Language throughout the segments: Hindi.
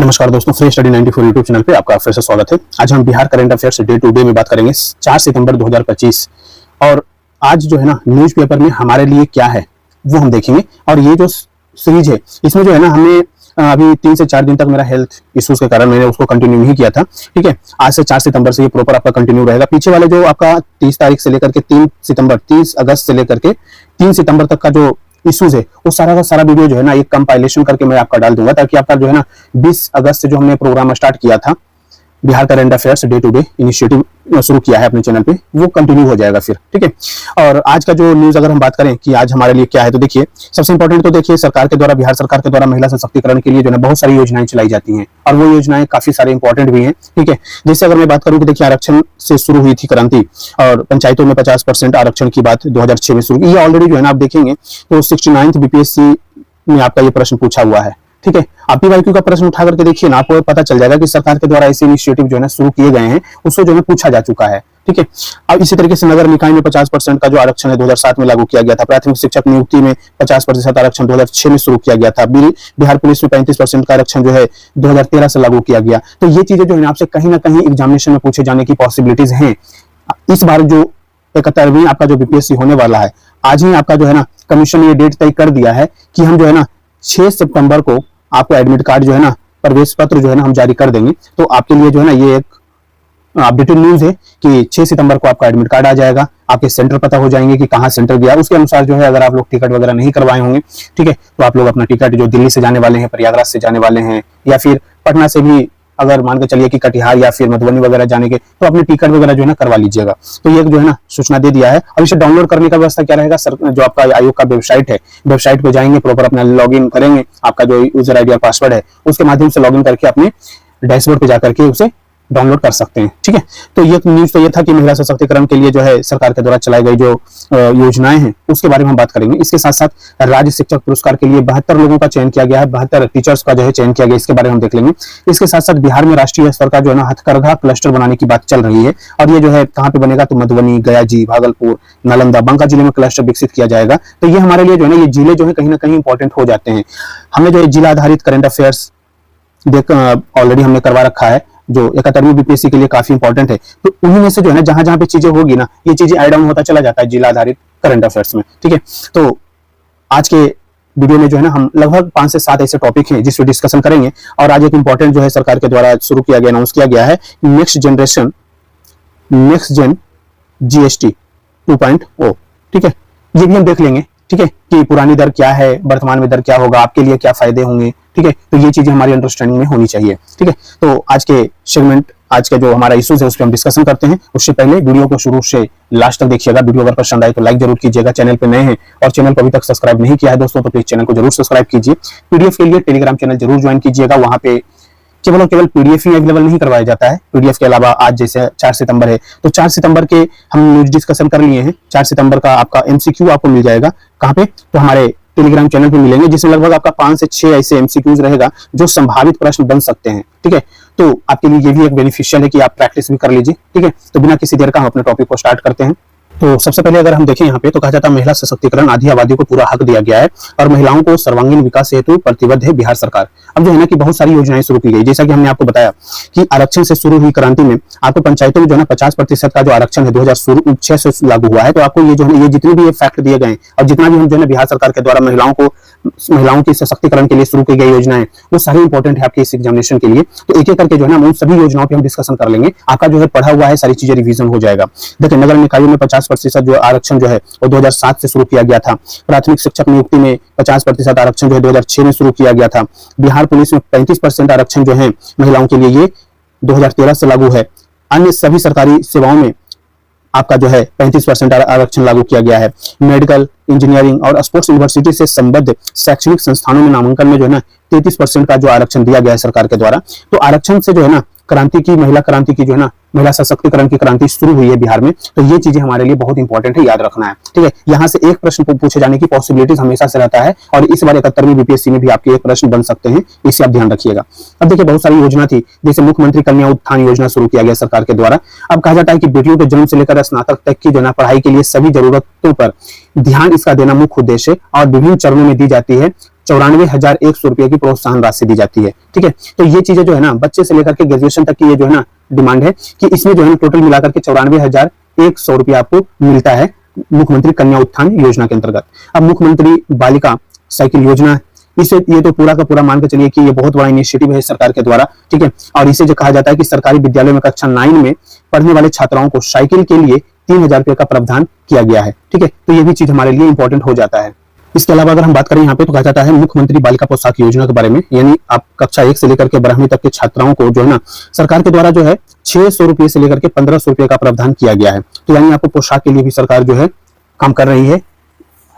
नमस्कार दोस्तों, फ्री स्टडी 94 यूट्यूब चैनल पे आपका फिर से स्वागत है। आज हम Bihar current affairs day to day में बात करेंगे 4 सितंबर 2025। और आज जो है ना न्यूज़पेपर में हमारे लिए क्या है वो हम देखेंगे। और ये जो सीरीज है इसमें जो है ना हमने अभी 3 से 4 दिन तक मेरा हेल्थ इश्यूज के कारण मैंने उसको कंटिन्यू नहीं किया था। ठीक है, आज से 4 सितंबर से ये प्रॉपर आपका कंटिन्यू रहेगा। पीछे वाले जो आपका 30 तारीख से लेकर के 30 अगस्त से लेकर के 3 सितंबर तक का जो इश्यूज है वो सारा का सारा वीडियो जो है ना एक कंपाइलेशन करके मैं आपका डाल दूंगा, ताकि आपका जो है ना 20 अगस्त से जो हमने प्रोग्राम स्टार्ट किया था Bihar current affairs day to day initiative शुरू किया है अपने चैनल पे, वो कंटिन्यू हो जाएगा फिर। ठीक है, और आज का जो न्यूज अगर हम बात करें कि आज हमारे लिए क्या है, तो देखिए सबसे इंपॉर्टेंट तो देखिए सरकार के द्वारा, बिहार सरकार के द्वारा महिला सशक्तिकरण के लिए जो है बहुत सारी योजनाएं चलाई जाती हैं और वो योजनाएं काफी सारे इंपॉर्टेंट भी हैं। ठीक है, जैसे अगर मैं बात करूं कि देखिए आरक्षण से शुरू हुई थी क्रांति और पंचायतों में 50% आरक्षण की बात 2006 में शुरू की। ये ऑलरेडी जो है ना आप देखेंगे तो 69th बीपीएससी में आपका ये प्रश्न पूछा हुआ है। ठीक है, आप पीवाईक्यू का प्रश्न उठा करके देखिए ना, आपको पता चल जाएगा कि सरकार के द्वारा ऐसे इनिशिएटिव जो है ना शुरू किए गए हैं, उसको जो है पूछा जा चुका है। ठीक है, अब इसी तरीके से नगर निकाय में 50% का जो आरक्षण है 2007 में लागू किया गया था। प्राथमिक शिक्षक नियुक्ति में 50% आरक्षण 2006 में शुरू किया गया था। बिहार पुलिस में 35% का आरक्षण जो है 2013 से लागू किया गया। तो ये चीजें जो है आपसे कहीं ना कहीं एग्जामिनेशन में पूछे जाने की पॉसिबिलिटीज हैं। इस बार जो 71वीं आपका जो बीपीएससी होने वाला है, आज ही आपका जो है ना कमीशन ने ये डेट तय कर दिया है कि हम जो है ना 6 सितंबर को आपको एडमिट कार्ड जो है ना, प्रवेश पत्र जो है ना हम जारी कर देंगे। तो आपके लिए जो है ना ये एक अपडेटेड न्यूज है कि 6 सितंबर को आपका एडमिट कार्ड आ जाएगा, आपके सेंटर पता हो जाएंगे कि कहाँ सेंटर गया। उसके अनुसार जो है अगर आप लोग टिकट वगैरह नहीं करवाए होंगे, ठीक है, तो आप लोग अपना टिकट जो दिल्ली से जाने वाले हैं, प्रयागराज से जाने वाले हैं, या फिर पटना से भी अगर मान के चलिए कि कटिहार या फिर मधुबनी वगैरह जाने के, तो अपने टिकट वगैरह जो है ना करवा लीजिएगा। तो ये जो है ना सूचना दे दिया है। अब इसे डाउनलोड करने का व्यवस्था क्या रहेगा, जो आपका आयोग का वेबसाइट है, वेबसाइट पे जाएंगे, प्रॉपर अपना लॉगिन करेंगे, आपका जो यूजर आईडी और पासवर्ड है उसके माध्यम से लॉगिन करके अपने डैशबोर्ड पे जाकर के उसे डाउनलोड कर सकते हैं। ठीक है, तो ये न्यूज तो ये था कि महिला सशक्तिकरण के लिए जो है सरकार के द्वारा चलाई गई जो योजनाएं हैं उसके बारे में हम बात करेंगे। इसके साथ साथ राज्य शिक्षक पुरस्कार के लिए 72 लोगों का चयन किया गया है, 72 टीचर्स का जो है चयन किया गया, इसके बारे में हम देख लेंगे। इसके साथ साथ बिहार में राष्ट्रीय स्तर का जो है ना हथकरघा क्लस्टर बनाने की बात चल रही है, और ये जो है कहाँ पे बनेगा, तो मधुबनी, गया जी, भागलपुर, नालंदा, बांका जिले में क्लस्टर विकसित किया जाएगा। तो ये हमारे लिए जो है ना ये जिले जो है कहीं ना कहीं इंपॉर्टेंट हो जाते हैं। हमने जो है जिला आधारित करंट अफेयर्स ऑलरेडी हमने करवा रखा है, जो 71वीं बीपीएससी के लिए काफी इंपॉर्टेंट है। तो उन्हीं में से जो है ना जहां जहां पे चीजें होगी ना, ये चीजें ऐड ऑन होता चला जाता है जिला आधारित करंट अफेयर्स में। ठीक है, तो आज के वीडियो में जो है ना हम लगभग 5 से 7 ऐसे टॉपिक हैं जिस पे डिस्कशन करेंगे। और आज एक इंपॉर्टेंट जो है सरकार के द्वारा शुरू किया गया, अनाउंस किया गया है, नेक्स्ट जेन जीएसटी 2.0। ठीक है, ये भी हम देख लेंगे। ठीक है, कि पुरानी दर क्या है, वर्तमान में दर क्या होगा, आपके लिए क्या फायदे होंगे। ठीक है, तो ये चीजें हमारी अंडरस्टैंडिंग में होनी चाहिए। ठीक है, तो आज के सेगमेंट, आज का जो हमारा इश्यूज है उस पर हम डिस्कशन करते हैं। उससे पहले वीडियो को शुरू से लास्ट तक देखिएगा। वीडियो अगर पसंद आए तो लाइक जरूर कीजिएगा। चैनल पे नए हैं और चैनल को अभी तक सब्सक्राइब नहीं किया है दोस्तों, तो प्लीज चैनल को जरूर सब्सक्राइब कीजिए। पीडीएफ के लिए टेलीग्राम चैनल जरूर ज्वाइन कीजिएगा। वहां पे केवल और केवल पीडीएफ ही अवेलेबल नहीं करवाया जाता है। पीडीएफ के अलावा आज जैसे 4 सितंबर है, तो 4 सितंबर के हम न्यूज डिस्कशन कर लिए हैं। 4 सितंबर का आपका एमसीक्यू आपको मिल जाएगा। कहाँ पे, तो हमारे टेलीग्राम चैनल पे मिलेंगे, जिसमें लगभग आपका 5 से 6 ऐसे एमसीक्यूज रहेगा जो संभावित प्रश्न बन सकते हैं। ठीक है, तो आपके लिए ये भी एक बेनिफिशियल है कि आप प्रैक्टिस भी कर लीजिए। ठीक है, तो बिना किसी देर का हम अपने टॉपिक को स्टार्ट करते हैं। तो सबसे पहले अगर हम देखें यहाँ पे, तो कहा जाता है महिला सशक्तिकरण, आधी आबादी को पूरा हक दिया गया है और महिलाओं को सर्वांगीण विकास हेतु प्रतिबद्ध है बिहार सरकार। अब जो है ना कि बहुत सारी योजनाएं शुरू की गई, जैसा कि हमने आपको बताया कि आरक्षण से शुरू हुई क्रांति में आपको पंचायतों में जो है ना 50% का जो आरक्षण है 2006 से लागू हुआ है। तो आपको ये जो है ये जितने भी फैक्ट दिए गए और जितना भी हम जो है बिहार सरकार के द्वारा महिलाओं के सशक्तिकरण के लिए शुरू की गई योजनाएं, वो सारी इंपॉर्टेंट है आपके इस एग्जामिनेशन के लिए। तो एक एक करके जो है ना उन सभी योजनाओं पे हम डिस्कशन कर लेंगे। आपका जो है पढ़ा हुआ है, सारी चीजें रिवीजन हो जाएगा। देखिए, नगर निकायों में 50% जो आरक्षण जो है वो 2007 से शुरू किया गया था। प्राथमिक शिक्षक नियुक्ति में 50% आरक्षण जो है 2006 में शुरू किया गया था। बिहार पुलिस में 35% आरक्षण जो है महिलाओं के लिए ये 2013 से लागू है। अन्य सभी सरकारी सेवाओं में आपका जो है 35% आरक्षण लागू किया गया है। मेडिकल, इंजीनियरिंग और स्पोर्ट्स यूनिवर्सिटी से संबद्ध शैक्षणिक संस्थानों में नामांकन में जो है ना 33% का जो आरक्षण दिया गया है सरकार के द्वारा। तो आरक्षण से जो है ना महिला क्रांति की जो है ना महिला सशक्तिकरण की क्रांति शुरू हुई है बिहार में। तो ये चीजें हमारे लिए बहुत इंपॉर्टेंट है, याद रखना है। ठीक है, यहाँ से एक प्रश्न पूछे जाने की पॉसिबिलिटीज हमेशा से रहता है और इस बार 71वीं बीपीएससी में भी आपके एक प्रश्न बन सकते हैं, इसे आप ध्यान रखिएगा। अब देखिए, बहुत सारी योजना थी, जैसे मुख्यमंत्री कन्या उत्थान योजना शुरू किया गया सरकार के द्वारा। अब कहा जाता है कि बेटियों के जन्म से लेकर स्नातक तक की जो है पढ़ाई के लिए सभी जरूरतों पर ध्यान इसका देना मुख्य उद्देश्य और विभिन्न चरणों में दी जाती है 94,100 रुपए की प्रोत्साहन राशि दी जाती है। ठीक है, तो ये चीजें जो है ना बच्चे से लेकर के ग्रेजुएशन तक की ये जो है ना डिमांड है कि इसमें जो है टोटल मिलाकर के 94,100 रुपया आपको मिलता है मुख्यमंत्री कन्या उत्थान योजना के अंतर्गत। अब मुख्यमंत्री बालिका साइकिल योजना, इसे ये तो पूरा का पूरा मान के चलिए कि ये बहुत बड़ा इनिशिएटिव है सरकार के द्वारा। ठीक है, और इसे जो कहा जाता है कि सरकारी विद्यालय में कक्षा 9 में पढ़ने वाले छात्राओं को साइकिल के लिए 3,000 रुपए का प्रावधान किया गया है। ठीक है, तो ये भी चीज हमारे लिए इंपॉर्टेंट हो जाता है। इसके अलावा अगर हम बात करें यहाँ पे तो कहा जाता है मुख्यमंत्री बालिका पोशाक योजना के बारे में, यानी आप कक्षा 1 से लेकर के 12वीं तक के छात्राओं को जो है ना सरकार के द्वारा जो है 600 रुपए से लेकर के 1,500 रुपए का प्रावधान किया गया है। तो यानी आपको पोशाक के लिए भी सरकार जो है काम कर रही है,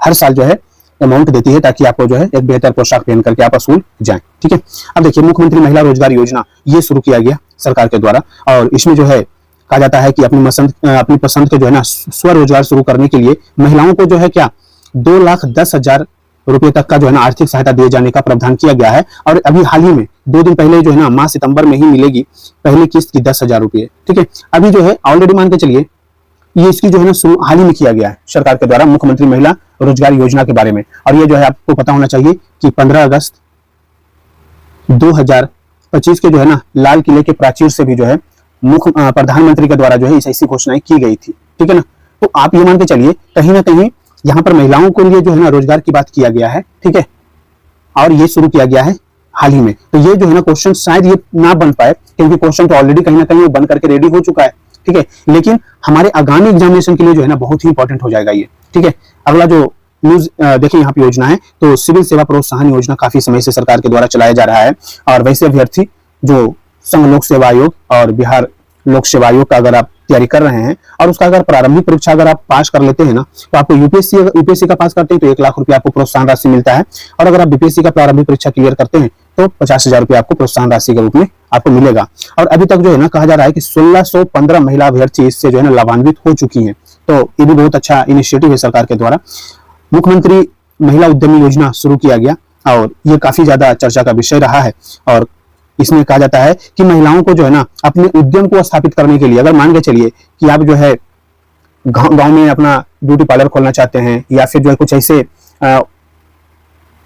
हर साल जो है अमाउंट देती है ताकि आपको जो है एक बेहतर पोशाक पहन करके आप स्कूल जाएं। ठीक है, अब देखिए मुख्यमंत्री महिला रोजगार योजना ये शुरू किया गया सरकार के द्वारा, और इसमें जो है कहा जाता है कि अपनी पसंद के जो है ना स्वरोजगार शुरू करने के लिए महिलाओं को जो है क्या 2,10,000 रुपए तक का जो है ना आर्थिक सहायता दिए जाने का प्रावधान किया गया है। और अभी हाल ही में 2 दिन पहले जो है ना माह सितंबर में ही मिलेगी पहली किस्त की 10,000 रुपए। ठीक है, अभी जो है ऑलरेडी मान के चलिए ये इसकी जो है ना शुरू हाल ही में किया गया है सरकार के द्वारा मुख्यमंत्री महिला रोजगार योजना के बारे में। और ये जो है आपको पता होना चाहिए कि 15 अगस्त 2025 के जो है ना लाल किले के प्राचीर से भी जो है प्रधानमंत्री के द्वारा जो है ऐसी घोषणाएं की गई थी। ठीक है ना, तो आप ये मान के चलिए कहीं ना कहीं यहाँ पर महिलाओं के लिए जो है ना रोजगार की बात किया गया है। ठीक है, और ये शुरू किया गया है हाल ही में। तो ये जो है ना क्वेश्चन शायद ये ना बन पाए क्योंकि क्वेश्चन तो ऑलरेडी कहीं ना कहीं वो बन करके रेडी हो चुका है। ठीक है, लेकिन हमारे आगामी एग्जामिनेशन के लिए जो है ना बहुत ही इंपॉर्टेंट हो जाएगा ये। ठीक है, अगला जो न्यूज देखिए यहाँ पे योजना है तो सिविल सेवा प्रोत्साहन योजना काफी समय से सरकार के द्वारा चलाया जा रहा है। और वैसे अभ्यर्थी जो संघ लोक सेवा आयोग और बिहार लोक सेवा आयोग का अगर आप तैयारी कर रहे हैं और उसका अगर प्रारंभिक परीक्षा अगर आप पास कर लेते हैं ना तो आपको यूपीएससी का पास करते हैं तो 1 लाख रुपया आपको प्रोत्साहन राशि मिलता है। और अगर आप बीपीएससी का प्रारंभिक परीक्षा क्लियर करते हैं तो 50,000 रुपया आपको प्रोत्साहन राशि के रूप में आपको मिलेगा। और अभी तक जो है ना कहा जा रहा है कि 1615 महिला अभ्यर्थी इससे जो है ना लाभान्वित हो चुकी हैं। तो ये भी बहुत अच्छा इनिशिएटिव है सरकार के द्वारा। मुख्यमंत्री महिला उद्यमी योजना शुरू किया गया और ये काफी ज्यादा चर्चा का विषय रहा है। और इसमें कहा जाता है कि महिलाओं को जो है ना अपने उद्यम को स्थापित करने के लिए अगर मान के चलिए कि आप जो है गांव में अपना ब्यूटी पार्लर खोलना चाहते हैं या फिर जो है कुछ ऐसे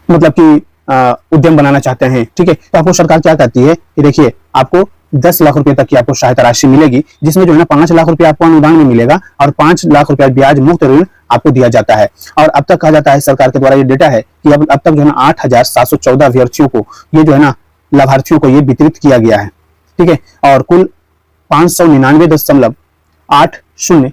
मतलब कि उद्यम बनाना चाहते हैं। ठीक है, तो आपको सरकार क्या कहती है कि देखिए आपको 10 लाख रुपए तक की आपको सहायता राशि मिलेगी जिसमें जो है ना 5 लाख रुपए आपको अनुदान में मिलेगा और 5 लाख रुपया ब्याज मुक्त ऋण आपको दिया जाता है। और अब तक कहा जाता है सरकार के द्वारा ये डेटा है कि अब तक जो है ना 8,714 अभ्यर्थियों को ये जो है ना लाभार्थियों को ये वितरित किया गया है। ठीक है, और कुल 599.80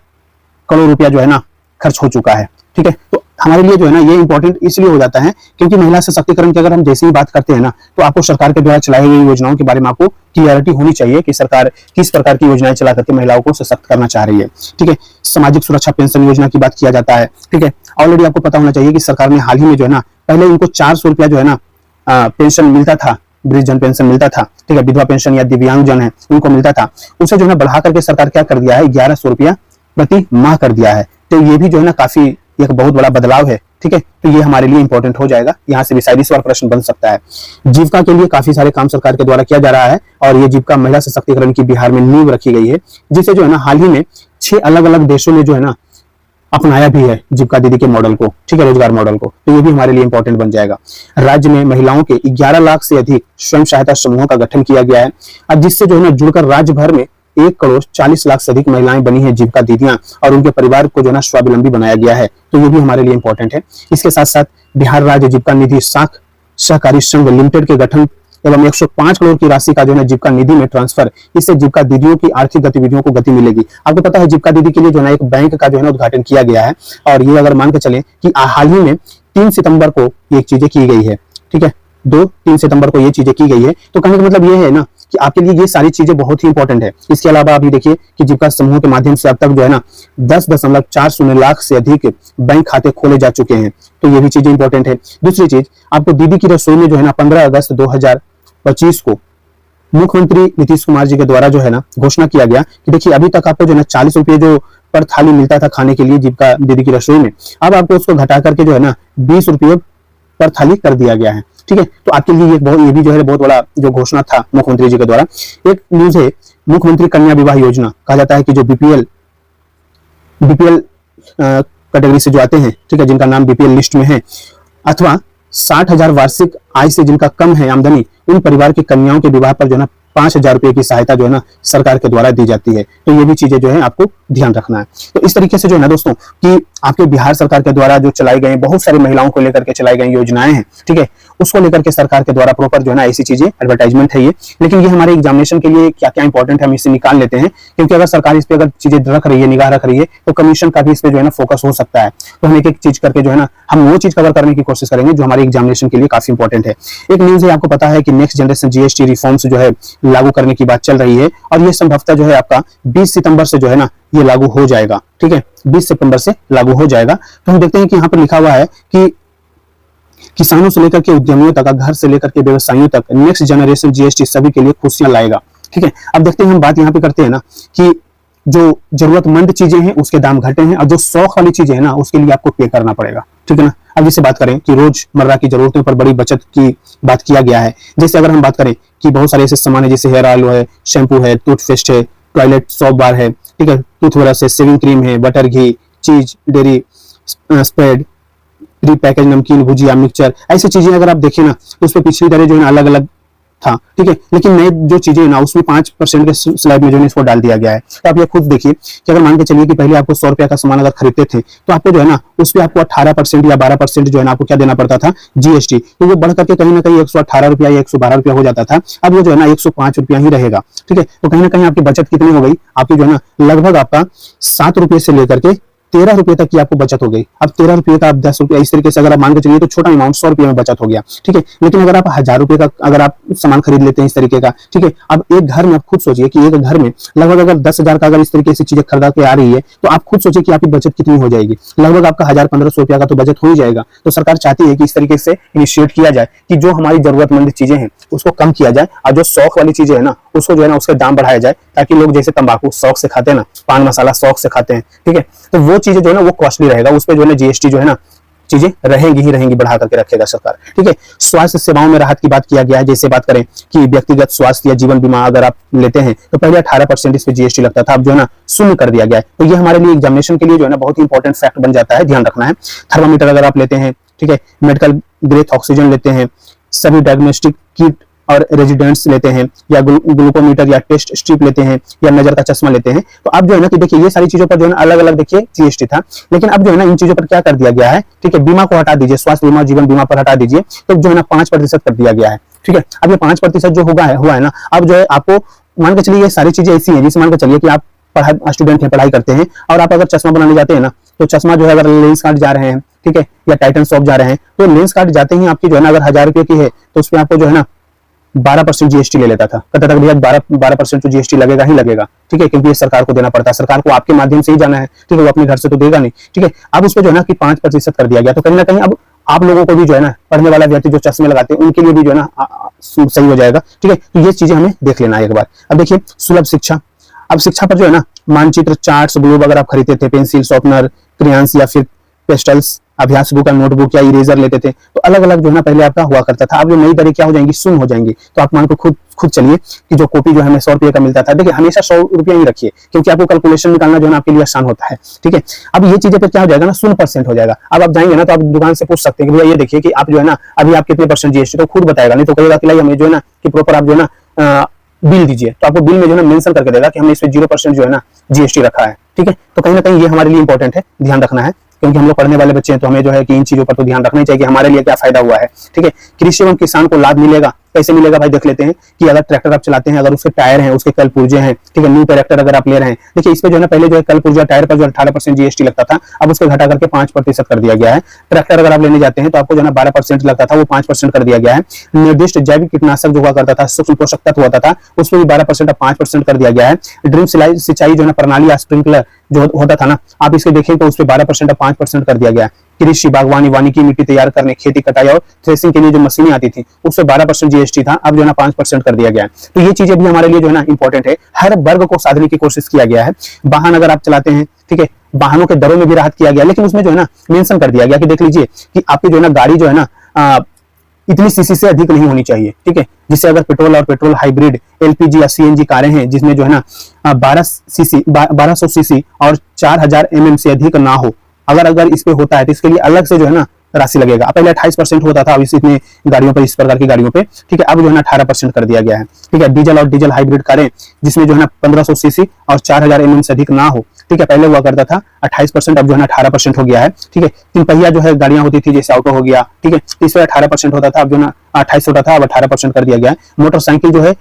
करोड़ रुपया जो है ना खर्च हो चुका है। ठीक है, तो हमारे लिए जो है ना ये इंपॉर्टेंट इसलिए हो जाता है क्योंकि महिला सशक्तिकरण की अगर हम जैसे ही बात करते हैं ना तो आपको सरकार के द्वारा चलाई गई योजनाओं के बारे में आपको क्लियरिटी होनी चाहिए कि सरकार किस प्रकार की योजनाएं चला करके महिलाओं को सशक्त करना चाह रही है। ठीक है, सामाजिक सुरक्षा पेंशन योजना की बात किया जाता है। ठीक है, ऑलरेडी आपको पता होना चाहिए कि सरकार ने हाल ही में जो है ना पहले इनको 400 रुपया जो है ना पेंशन मिलता था, वृद्धजन पेंशन मिलता था। ठीक है, विधवा पेंशन या दिव्यांग जन है उनको मिलता था, उसे जो है ना बढ़ा करके सरकार क्या कर दिया है 1100 रुपया प्रति माह कर दिया है। तो ये भी जो है ना काफी एक बहुत बड़ा बदलाव है। ठीक है, तो ये हमारे लिए इंपॉर्टेंट हो जाएगा, यहाँ से भी शायद इस बार प्रश्न बन सकता है। जीविका के लिए काफी सारे काम सरकार के द्वारा किया जा रहा है और ये जीविका महिला सशक्तिकरण की बिहार में नींव रखी गई है जिसे जो है ना हाल ही में 6 अलग अलग देशों में जो है ना अपनाया भी है जीविका दीदी के मॉडल को। ठीक है, रोजगार मॉडल को, तो ये भी हमारे लिए इंपॉर्टेंट बन जाएगा। राज्य में महिलाओं के 11 लाख से अधिक स्वयं सहायता समूहों का गठन किया गया है अब जिससे जो है ना जुड़कर राज्य भर में 1,40,00,000 से अधिक महिलाएं बनी है जीविका दीदियां और उनके परिवार को जो है ना स्वावलंबी बनाया गया है। तो ये भी हमारे लिए इंपॉर्टेंट है। इसके साथ साथ बिहार राज्य जीविका निधि साख सहकारी संघ लिमिटेड के गठन एवं 105 करोड़ की राशि का जो है जीविका निधि में ट्रांसफर, इससे जीविका दीदियों की आर्थिक गतिविधियों को गति मिलेगी। आपको पता है जीविका दीदी के लिए जो है एक बैंक का जो है ना उद्घाटन किया गया है और ये अगर मान के चले कि हाल ही में 3 सितंबर को ये चीजें की गई है। ठीक है, 2-3 सितंबर को ये चीजें की गई है। तो कहने का मतलब ये है ना कि आपके लिए ये सारी चीजें बहुत ही इंपॉर्टेंट है। इसके अलावा अभी देखिए कि जीविका समूह के माध्यम से अब तक जो है ना 10.40 लाख से अधिक बैंक खाते खोले जा चुके हैं। तो ये भी चीजें इंपॉर्टेंट है। दूसरी चीज आपको दीदी की रसोई में जो है ना 15 अगस्त 2025 को मुख्यमंत्री नीतीश कुमार जी के द्वारा जो है ना घोषणा किया गया कि देखिए अभी तक आपको जो है ना 40 रुपये जो पर थाली मिलता था खाने के लिए जीविका दीदी की रसोई में, अब आपको उसको घटा करके जो है ना 20 रुपये पर थाली कर दिया गया है। ठीक है, तो आपके लिए ये भी जो है बहुत बड़ा जो घोषणा था मुख्यमंत्री जी के द्वारा। एक न्यूज है मुख्यमंत्री कन्या विवाह योजना, कहा जाता है कि जो बीपीएल कैटेगरी से जो आते हैं, ठीक है, जिनका नाम बीपीएल लिस्ट में है अथवा 60,000 वार्षिक आय से जिनका कम है आमदनी, उन परिवार की कन्याओं के विवाह पर जो है ना 5,000 रुपए की सहायता जो है ना सरकार के द्वारा दी जाती है। तो ये भी चीजें जो है आपको ध्यान रखना है। तो इस तरीके से जो है ना दोस्तों कि आपके बिहार सरकार के द्वारा जो चलाई गई बहुत सारी महिलाओं को लेकर के चलाई गई योजनाएं हैं, ठीक है, उसको लेकर के सरकार के द्वारा प्रॉपर जो है ना ऐसी चीजें एडवर्टाइजमेंट है ये। लेकिन ये हमारे एग्जामिनेशन के लिए क्या क्या इंपॉर्टेंट है हम इसे निकाल लेते हैं, क्योंकि अगर सरकार इस पे अगर चीजें रख रही है, निगाह रख रही है, तो कमीशन का भी इस पे जो है ना फोकस हो सकता है। तो हम एक एक चीज करके जो है ना हम वो चीज कवर करने की कोशिश करेंगे जो हमारे एग्जामिनेशन के लिए काफी इंपॉर्टेंट है। एक न्यूज है, आपको पता है कि नेक्स्ट जनरेशन जीएसटी रिफॉर्म्स जो है लागू करने की बात चल रही है, और ये संभवतः जो है आपका 20 सितंबर से जो है ना ये लागू हो जाएगा, ठीक है, 20 सितंबर से लागू हो जाएगा। तो हम देखते हैं कि यहाँ पर लिखा हुआ है कि किसानों से लेकर के उद्यमियों तक, घर से लेकर के व्यवसायियों तक, नेक्स्ट जनरेशन जीएसटी सभी के लिए खुशियां लाएगा, ठीक है। अब देखते हैं हम बात यहाँ पे करते हैं ना कि जो जरूरतमंद चीजें हैं उसके दाम घटे हैं, और जो शौक वाली चीजें हैं ना उसके लिए आपको पे करना पड़ेगा, ठीक है ना। अब जैसे बात करें कि रोजमर्रा की जरूरतों पर बड़ी बचत की बात किया गया है। जैसे अगर हम बात करें कि बहुत सारे ऐसे सामान है, जैसे हेयर ऑयल है, शैम्पू है, टूथपेस्ट है, टॉयलेट सोप बार है, ठीक है, टूथब्रश है, शेविंग क्रीम है, बटर, घी, चीज, डेयरी, स्प्रेड, प्री पैकेज नमकीन, भुजिया, मिक्सचर, ऐसी चीजें अगर आप देखें ना तो उस पर पिछली तरह जो है ना अलग अलग था, ठीक है, लेकिन नए जो चीजें ना उसमें 5% के स्लैब में जो है इसको डाल दिया गया है। तो आप ये खुद देखिए कि अगर मान के चलिए कि पहले आपको 100 रुपया का सामान अगर खरीदते थे तो आपको जो है ना उस पर आपको 18% या 12% जो है ना आपको क्या देना पड़ता था, जीएसटी। तो वो बढ़ करके कहीं ना कहीं 118 रुपया या 112 रुपया हो जाता था। अब वो जो है ना 105 रुपया ही रहेगा, ठीक है। तो कहीं ना कहीं आपकी बचत कितनी हो गई, आपकी जो है ना लगभग आपका 7 रुपये से लेकर के 13 रुपये तक की आपको बचत हो गई। अब 13 रुपये का आप 10 रुपये इस तरीके से अगर आप मान के चलिए तो छोटा अमाउंट 100 रुपये में बचत हो गया, ठीक है। लेकिन अगर आप 1000 रुपये का अगर आप सामान खरीद लेते हैं इस तरीके का, ठीक है, अब एक घर में आप खुद सोचिए कि एक घर में लगभग अगर 10,000 का अगर इस तरीके से चीजें खरीदा के आ रही है तो आप खुद सोचिए कि आपकी बचत कितनी हो जाएगी। लगभग आपका 1000-1500 रुपया का तो बचत हो ही जाएगा। तो सरकार चाहती है कि इस तरीके से इनिशिएट किया जाए कि जो हमारी जरूरतमंद चीजें हैं उसको कम किया जाए, और जो शौक वाली चीजें है ना उसको जो है ना उसके दाम बढ़ाया जाए, ताकि लोग जैसे तंबाकू शौक से खाते हैं ना, पान मसाला शौक से खाते हैं, ठीक है, तो वो चीजें जो है ना वो कॉस्टली रहेगा, उस पर जो है ना जीएसटी जो है ना चीजें रहेंगी ही रहेंगी, बढ़ा करके रखेगा सरकार, ठीक है। स्वास्थ्य सेवाओं में राहत की बात किया गया है। जैसे बात करें कि व्यक्तिगत स्वास्थ्य या जीवन बीमा अगर आप लेते हैं तो पहले 18% इस पे जीएसटी लगता था, अब जो है ना शून्य कर दिया गया है। तो ये हमारे लिए एग्जामिनेशन के लिए जो है ना बहुत ही इंपॉर्टेंट फैक्ट बन जाता है, ध्यान रखना है। थर्मामीटर अगर आप लेते हैं, ठीक है, मेडिकल ग्रेड ऑक्सीजन लेते हैं, सभी डायग्नोस्टिक किट और रेजिडेंट्स लेते हैं, या ग्लूकोमीटर या टेस्ट स्ट्रिप लेते हैं, या नजर का चश्मा लेते हैं, तो अब जो है ना कि देखिए ये सारी चीजों पर जो है ना अलग अलग देखिए जीएसटी था। लेकिन अब जो है ना इन चीजों पर क्या कर दिया गया है, ठीक है, बीमा को हटा दीजिए, स्वास्थ्य बीमा जीवन बीमा पर हटा दीजिए, तो जो है ना 5% कर दिया गया है, ठीक है। अब ये 5% जो हुआ है ना, अब जो है आपको मान के चलिए ये सारी चीजें ऐसी है, जिससे मान के चलिए कि आप स्टूडेंट हैं, पढ़ाई करते हैं, और आप अगर चश्मा बनाने जाते हैं ना तो चश्मा जो है अगर लेंस कार्ड जा रहे हैं, ठीक है, या टाइटन शॉप जा रहे हैं, तो लेंस कार्ड जाते ही आपकी जो है ना अगर 1000 रुपये की है तो उसमें आपको जो है ना 12% जीएसटी ले लेता था, कहता था भैया 12% तो जीएसटी लगेगा ही लगेगा, ठीक है, क्योंकि ये सरकार को देना पड़ता है, सरकार को आपके माध्यम से ही जाना है, ठीक है, वो अपने घर से तो देगा नहीं, ठीक है। अब उसको जो है ना कि 5% कर दिया गया, तो कहीं ना कहीं अब आप लोगों को भी जो है ना पढ़ने वाला व्यक्ति जो चश्मे लगाते हैं उनके लिए भी जो है ना सही हो जाएगा, ठीक है। तो ये चीजें हमें देख लेना है एक बार। अब देखिए सुलभ शिक्षा, अब शिक्षा पर जो है ना मानचित्र, चार्ट्स, ग्लोब अगर आप खरीदते थे, पेंसिल, शॉर्पनर, क्रेयॉन्स या फिर पेस्टल्स, अभ्यास बुक, नोटबुक या इरेजर लेते थे, तो अलग अलग जो है ना पहले आपका हुआ करता था। अब जो नई दरें क्या हो जाएंगी, शून्य हो जाएंगी। तो आप मान को खुद चलिए कि जो कॉपी जो हमें 100 रुपये का मिलता था, देखिए हमेशा 100 रुपया ही रखिए, क्योंकि आपको कैलकुलेशन निकालना जो है ना आपके लिए आसान होता है, ठीक है। अब ये चीजें पर क्या हो जाएगा ना 0% हो जाएगा। अब आप जाएंगे ना तो आप दुकान से पूछ सकते हैं कि भैया ये देखिए कि आप जो है ना अभी आप कितने % जीएसटी, तो खुद बताएगा, नहीं तो कहेगा कि हमें जो है ना कि प्रॉपर आप जो है ना बिल दीजिए, तो आपको बिल में जो है ना मेंशन करके देगा कि हमने इस पे 0% जो है ना जीएसटी रखा है, ठीक है। तो कहीं ना कहीं ये हमारे लिए इंपॉर्टेंट है, ध्यान रखना है, क्योंकि हम लोग पढ़ने वाले बच्चे हैं, तो हमें जो है कि इन चीजों पर तो ध्यान रखना ही चाहिए कि हमारे लिए क्या फायदा हुआ है, ठीक है। कृषि एवं किसान को लाभ मिलेगा, कैसे मिलेगा भाई, देख लेते हैं कि अगर ट्रैक्टर आप चलाते हैं, अगर उसके टायर हैं, उसके कल पुर्जे हैं, ठीक है, न्यू ट्रैक्टर अगर आप ले रहे हैं, देखिए इस पे जो है ना पहले जो है कल पुर्जा टायर पर जो 18% जीएसटी लगता था, अब उसको घटा करके 5% कर दिया गया है। ट्रैक्टर अगर आप लेने जाते हैं तो आपको जो है ना 12% लगता था, वो 5% कर दिया गया है। निर्दिष्ट जैविक कीटनाशक जो हुआ करता था, सूक्ष्म पोषक तत्व होता था, उस पर भी 12% 5% कर दिया गया है। ड्रिप सिंचाई जो है ना प्रणाली या स्प्रिंकलर जो होता था ना, आप इसके देखें तो उस पर 12% 5% कर दिया गया है। कृषि, बागवानी, वानिकी, मिट्टी तैयार करने, खेती, कटाई और थ्रेसिंग के लिए जो मशीनें आती थी उससे 12% जीएसटी था, अब जो है ना 5% कर दिया गया है। तो ये चीजें भी हमारे लिए जो है ना इंपॉर्टेंट है, हर वर्ग को साधने की कोशिश किया गया है। वाहन अगर आप चलाते हैं, ठीक है, वाहनों के दरों में भी राहत किया गया, लेकिन उसमें जो है ना मेंशन कर दिया गया कि देख लीजिए कि आपकी जो है ना गाड़ी जो है ना इतनी सीसी से अधिक नहीं होनी चाहिए, ठीक है। जिससे अगर पेट्रोल और पेट्रोल हाइब्रिड, एलपीजी या सीएनजी कारें हैं जिसमें जो है ना 1200 सीसी और 4000 mm से अधिक ना हो, अगर इस पे होता है तो इसके लिए अलग से जो है ना राशि लगेगा। पहले 28% होता था, अब इतने गाड़ियों पर, इस प्रकार की गाड़ियों पे, ठीक है, अब जो है ना 18% कर दिया गया है, ठीक है। डीजल और डीजल हाइब्रिड कारें जिसमें जो है ना 1500 सीसी और 4000 mm से अधिक ना हो, ठीक है, पहले हुआ करता था 28%, अब जो है ना 18% हो गया है, ठीक है। तीन पहिया जो है गाड़ियां होती थी, जैसे ऑटो हो गया, ठीक है, इसमें 18% होता था, अब जो है ना 28 होता था, अब 18% कर दिया गया है। मोटरसाइकिल जो है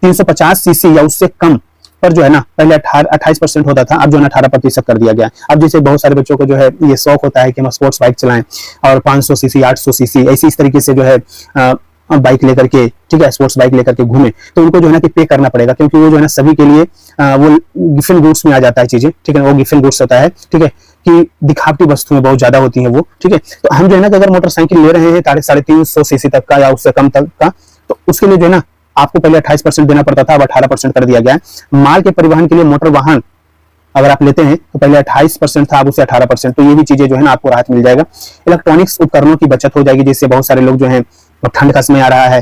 350 सीसी या उससे कम पर जो है ना पहले 28% होता था, अब जो है 18% कर दिया गया। अब जैसे बहुत सारे बच्चों को जो है ये शौक होता है कि हम स्पोर्ट्स बाइक चलाएं और 500 सीसी 800 सीसी ऐसी इस तरीके से जो है बाइक लेकर के, ठीक है, स्पोर्ट्स बाइक लेकर के घूमे, तो उनको जो है ना कि पे करना पड़ेगा, क्योंकि वो जो है ना सभी के लिए वो गिफ्ट गुड्स में आ जाता है चीजें, ठीक है, वो गिफ्ट गुड्स होता है, ठीक है, कि दिखावटी वस्तुएं बहुत ज्यादा होती हैं वो, ठीक है। तो हम जो है ना अगर मोटरसाइकिल ले रहे हैं 350 सीसी तक का या उससे कम तक का, तो उसके लिए जो है ना आपको पहले 28% देना पड़ता था, अब 18% कर दिया गया है। माल के परिवहन के लिए मोटर वाहन अगर आप लेते हैं तो पहले 28% था, अब उसे 18%, तो ये भी चीजें जो है ना आपको राहत मिल जाएगा। इलेक्ट्रॉनिक्स उपकरणों की बचत हो जाएगी, जिससे बहुत सारे लोग जो है ठंड का समय आ रहा है,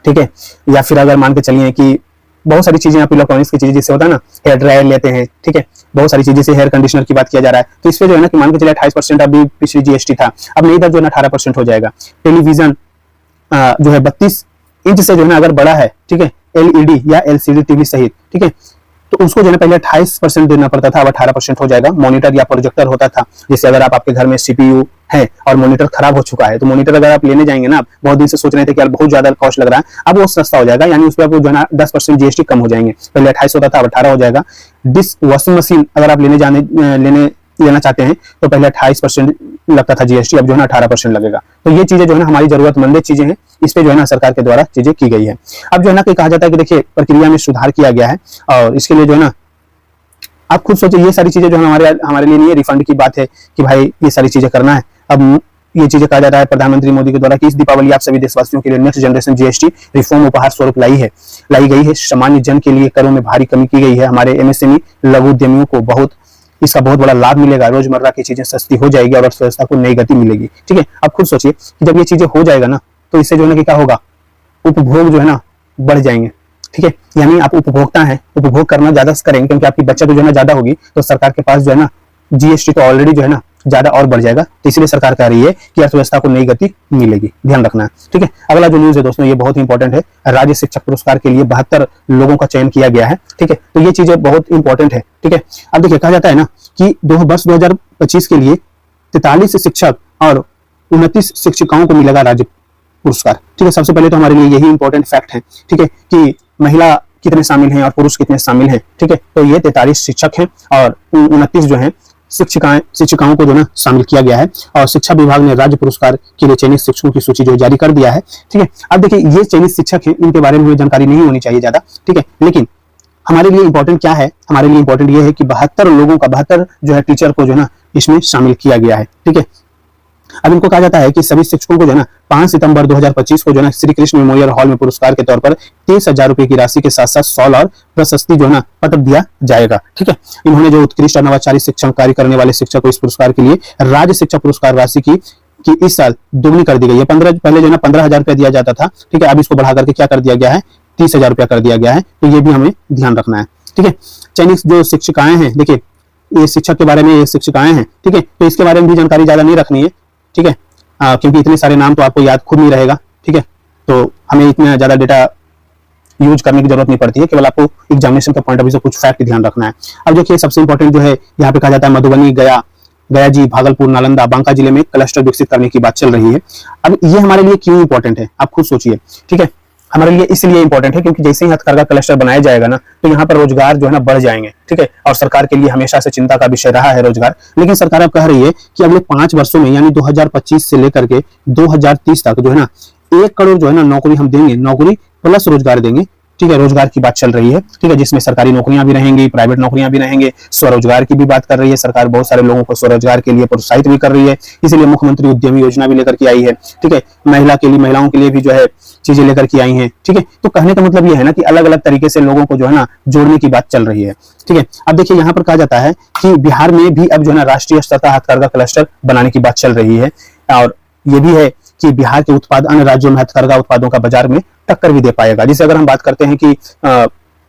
ठीक है, या फिर अगर मान के चलिए कि बहुत सारी चीजें आप इलेक्ट्रॉनिक्स की चीजें, जिससे होता है ना हेयर ड्रायर लेते हैं, ठीक है, बहुत सारी चीजें से हेयर कंडीशनर की बात किया जा रहा है, तो इसमें जो है ना कि मान के चलिए 28%, अभी पिछली जीएसटी था, अब नहीं, इधर जो है ना 18% हो जाएगा। टेलीविजन जो है 32 इंच से जो है ना अगर बड़ा है, ठीक है, एलईडी या एलसीडी टीवी सहित, ठीक है, तो उसको जो है ना पहले 28% देना पड़ता था, अब 18% हो जाएगा। मॉनिटर या प्रोजेक्टर होता था, जैसे अगर आप आपके घर में सीपीयू है और मॉनिटर खराब हो चुका है, तो मॉनिटर अगर आप लेने जाएंगे ना, आप बहुत दिन से सोच रहे थे कि यार बहुत ज्यादा कॉस्ट लग रहा है, अब वो सस्ता हो जाएगा, यानी उस पर आपको जो है ना 10% जीएसटी कम हो जाएंगे। पहले 28 होता था, अब 18 हो जाएगा। डिश वॉशिंग मशीन अगर आप लेना चाहते हैं तो पहले 28% लगता था जीएसटी, अब जो है ना 18% लगेगा। तो ये चीजें जो है ना हमारी जरूरतमंद चीजें हैं, इस पे जो है ना सरकार के द्वारा चीजें की गई है। अब जो है ना कहा जाता है कि देखिए प्रक्रिया में सुधार किया गया है, और इसके लिए जो है ना आप खुद सोचिए, ये सारी चीजें जो है हमारे लिए नहीं है रिफंड की बात है कि भाई ये सारी चीजें करना है। अब ये चीजें कहा जाता है प्रधानमंत्री मोदी के द्वारा कि इस दीपावली आप सभी देशवासियों के लिए नेक्स्ट जनरेशन जीएसटी रिफॉर्म उपहार स्वरूप लाई गई है। सामान्य जन के लिए करों में भारी कमी की गई है। हमारे एमएसएमई लघु उद्यमियों को इसका बहुत बड़ा लाभ मिलेगा। रोजमर्रा की चीजें सस्ती हो जाएगी और अर्थव्यवस्था को नई गति मिलेगी, ठीक है। अब खुद सोचिए कि जब ये चीजें हो जाएगा ना, तो इससे जो है ना कि क्या होगा, उपभोग जो है ना बढ़ जाएंगे, ठीक है, यानी आप उपभोक्ता हैं, उपभोग करना ज्यादा करेंगे, क्योंकि आपकी बचत जो है ना ज्यादा होगी, तो सरकार के पास जो है ना जीएसटी तो ऑलरेडी जो है ना ज्यादा और बढ़ जाएगा। तो इसलिए सरकार कह रही है कि अर्थव्यवस्था को नई गति मिलेगी, ध्यान रखना है, ठीक है। अगला जो न्यूज है दोस्तों, ये बहुत ही इंपॉर्टेंट है। राज्य शिक्षक पुरस्कार के लिए 72 लोगों का चयन किया गया है, ठीक है, तो ये चीजें बहुत इंपॉर्टेंट है, ठीक है। अब देखिए कहा जाता है ना कि वर्ष 2025 के लिए 43 शिक्षक और 29 शिक्षिकाओं को मिलेगा राज्य पुरस्कार, ठीक है। सबसे पहले तो हमारे लिए यही इंपॉर्टेंट फैक्ट है, ठीक है, कि महिला कितने शामिल हैं और पुरुष कितने शामिल हैं, ठीक है। तो ये 43 शिक्षक हैं और 29 जो हैं शिक्षिकाओं को जो ना शामिल किया गया है, और शिक्षा विभाग ने राज्य पुरस्कार के लिए चयनित शिक्षकों की सूची जो जारी कर दिया है, ठीक है। अब देखिए ये चयनित शिक्षक हैं, इनके बारे में जानकारी नहीं होनी चाहिए ज्यादा, ठीक है, लेकिन हमारे लिए इंपॉर्टेंट क्या है, हमारे लिए इंपॉर्टेंट ये है कि 72 जो है टीचर को जो ना इसमें शामिल किया गया है, ठीक है। अब इनको कहा जाता है कि सभी शिक्षकों को जो है 5 सितंबर 2025 को जो है श्री कृष्ण मेमोरियल हॉल में पुरस्कार के तौर पर 23,000 रुपए की राशि के साथ साथ शॉल और प्रशस्ति जो है पदक दिया जाएगा, ठीक है। इन्होंने जो उत्कृष्ट और नवाचारी शिक्षण कार्य करने वाले शिक्षक को इस पुरस्कार के लिए राज्य शिक्षा पुरस्कार राशि की इस साल दोगुनी कर दी गई है। पहले जो है 15,000 रुपया दिया जाता था, ठीक है, अब इसको बढ़ा करके क्या कर दिया गया है, 30,000 रुपया कर दिया गया है। तो ये भी हमें ध्यान रखना है, ठीक है। चयनित जो शिक्षिकाएं हैं, देखिए ये शिक्षक के बारे में ये शिक्षिकाएं हैं, ठीक है, तो इसके बारे में भी जानकारी ज्यादा नहीं रखनी है, ठीक है, क्योंकि इतने सारे नाम तो आपको याद खुद नहीं रहेगा, ठीक है, तो हमें इतना ज्यादा डेटा यूज करने की जरूरत नहीं पड़ती है, केवल आपको एग्जामिनेशन का पॉइंट ऑफ व्यू से कुछ फैक्ट ध्यान रखना है। अब देखिए सबसे इंपॉर्टेंट जो है यहाँ पे कहा जाता है मधुबनी, गया जी, भागलपुर, नालंदा, बांका जिले में क्लस्टर विकसित करने की बात चल रही है। अब ये हमारे लिए क्यों इंपॉर्टेंट है, आप खुद सोचिए, ठीक है। हमारे लिए इसलिए इंपॉर्टेंट है क्योंकि जैसे ही हथकरघा क्लस्टर बनाया जाएगा ना, तो यहाँ पर रोजगार जो है ना बढ़ जाएंगे, ठीक है, और सरकार के लिए हमेशा से चिंता का विषय रहा है रोजगार। लेकिन सरकार अब कह रही है कि अगले 5 वर्षों में यानी 2025 से लेकर के 2030 तक जो है ना 1 करोड़ जो है ना नौकरी हम देंगे, नौकरी प्लस रोजगार देंगे, ठीक है। रोजगार की बात चल रही है, ठीक है, जिसमें सरकारी नौकरियां भी रहेंगी, प्राइवेट नौकरियां भी रहेंगे, स्वरोजगार की भी बात कर रही है सरकार, बहुत सारे लोगों को स्वरोजगार के लिए प्रोत्साहित भी कर रही है, इसीलिए मुख्यमंत्री उद्यमी योजना भी लेकर के आई है, ठीक है। महिलाओं के लिए भी जो है चीजें लेकर के आई हैं, ठीक है। तो कहने का मतलब ये है ना कि अलग अलग तरीके से लोगों को जो है ना जोड़ने की बात चल रही है, ठीक है। अब देखिए यहाँ पर कहा जाता है कि बिहार में भी अब जो है ना राष्ट्रीय स्तर का हथकरघा क्लस्टर बनाने की बात चल रही है, और ये भी है कि बिहार के उत्पाद अन्य राज्यों में हथकरघा उत्पादों का बाजार में टक्कर भी दे पाएगा। जिसे अगर हम बात करते हैं कि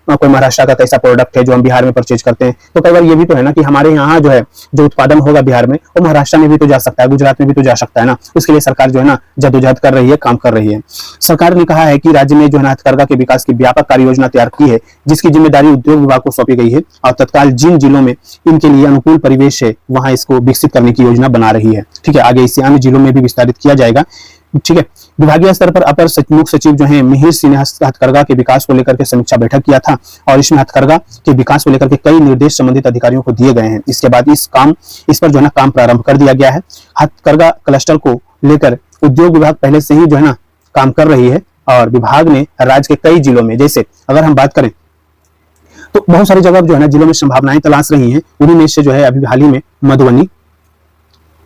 कोई महाराष्ट्र का कैसा प्रोडक्ट है जो हम बिहार में परचेज करते हैं। तो कई बार ये भी तो है ना कि हमारे यहाँ जो है जो उत्पादन होगा बिहार में वो महाराष्ट्र में भी तो जा सकता है, गुजरात में भी तो जा सकता है ना। इसके लिए सरकार जो है ना जद्दोजहद कर रही है, काम कर रही है। सरकार ने कहा है कि राज्य में जो है ना हथकरघा के विकास की व्यापक कार्य योजना तैयार की है, जिसकी जिम्मेदारी उद्योग विभाग को सौंपी गई है और तत्काल जिन जिलों में इनके लिए अनुकूल परिवेश है वहां इसको विकसित करने की योजना बना रही है। ठीक है, आगे इसे अन्य जिलों में भी विस्तारित किया जाएगा। ठीक है, विभागीय स्तर पर अपर मुख्य सचिव जो है मिहिर सिंह ने हथकरघा के विकास को लेकर के समीक्षा बैठक किया था और इसमें हथकरघा के विकास को लेकर के कई निर्देश संबंधित अधिकारियों को दिए गए हैं। इसके बाद इस पर जो है ना काम प्रारंभ कर दिया गया है। हथकरघा क्लस्टर को लेकर उद्योग विभाग पहले से ही जो है ना काम कर रही है और विभाग ने राज्य के कई जिलों में, जैसे अगर हम बात करें तो बहुत सारी जगह जो है ना जिलों में संभावनाएं तलाश रही हैं। उन्हीं में से जो है अभी हाल ही में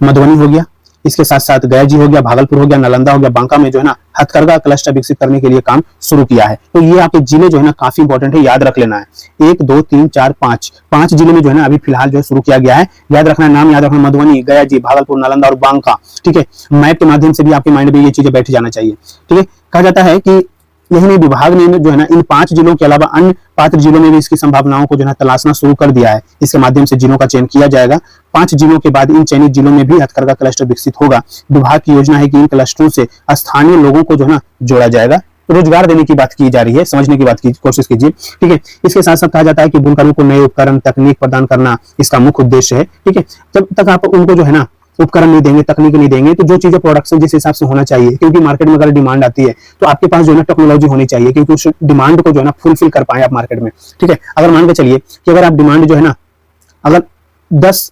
मधुबनी हो गया, इसके साथ साथ गया जी हो गया, भागलपुर हो गया, नालंदा हो गया, बांका में जो है ना हथकरघा क्लस्टर विकसित करने के लिए काम शुरू किया है। तो ये आपके जिले जो है ना काफी इंपॉर्टेंट है, याद रख लेना है। 1 2 3 4 5 जिले में जो है ना अभी फिलहाल जो है शुरू किया गया है। याद रखना है, नाम याद रखना, मधुबनी, गया जी, भागलपुर, नालंदा और बांका। ठीक है, मैप के माध्यम से भी आपके माइंड में ये चीजें बैठ जाना चाहिए। ठीक है, कहा जाता है कि यही नहीं, विभाग ने जो है ना इन 5 जिलों के अलावा अन्य पात्र जिलों में भी इसकी संभावनाओं को जो है तलाशना शुरू कर दिया है। इसके माध्यम से जिलों का चयन किया जाएगा। 5 जिलों के बाद इन चयनित जिलों में भी हथकरघा क्लस्टर विकसित होगा। विभाग की योजना है कि इन क्लस्टरों से स्थानीय लोगों को जो है ना जोड़ा जाएगा। रोजगार देने की बात की जा रही है, समझने की बात की कोशिश कीजिए। ठीक है, इसके साथ साथ कहा जाता है कि बुनकरों को नए उपकरण तकनीक प्रदान करना इसका मुख्य उद्देश्य है। ठीक है, जब तक आप उनको जो है ना उपकरण नहीं देंगे, तकनीक नहीं देंगे, तो जो चीजें प्रोडक्शन जिस हिसाब से होना चाहिए, क्योंकि मार्केट में अगर डिमांड आती है तो आपके पास जो है ना टेक्नोलॉजी होनी चाहिए, क्योंकि उस डिमांड को जो है ना फुलफिल कर पाए आप मार्केट में। ठीक है, अगर मान के चलिए कि अगर आप डिमांड जो है ना अगर 10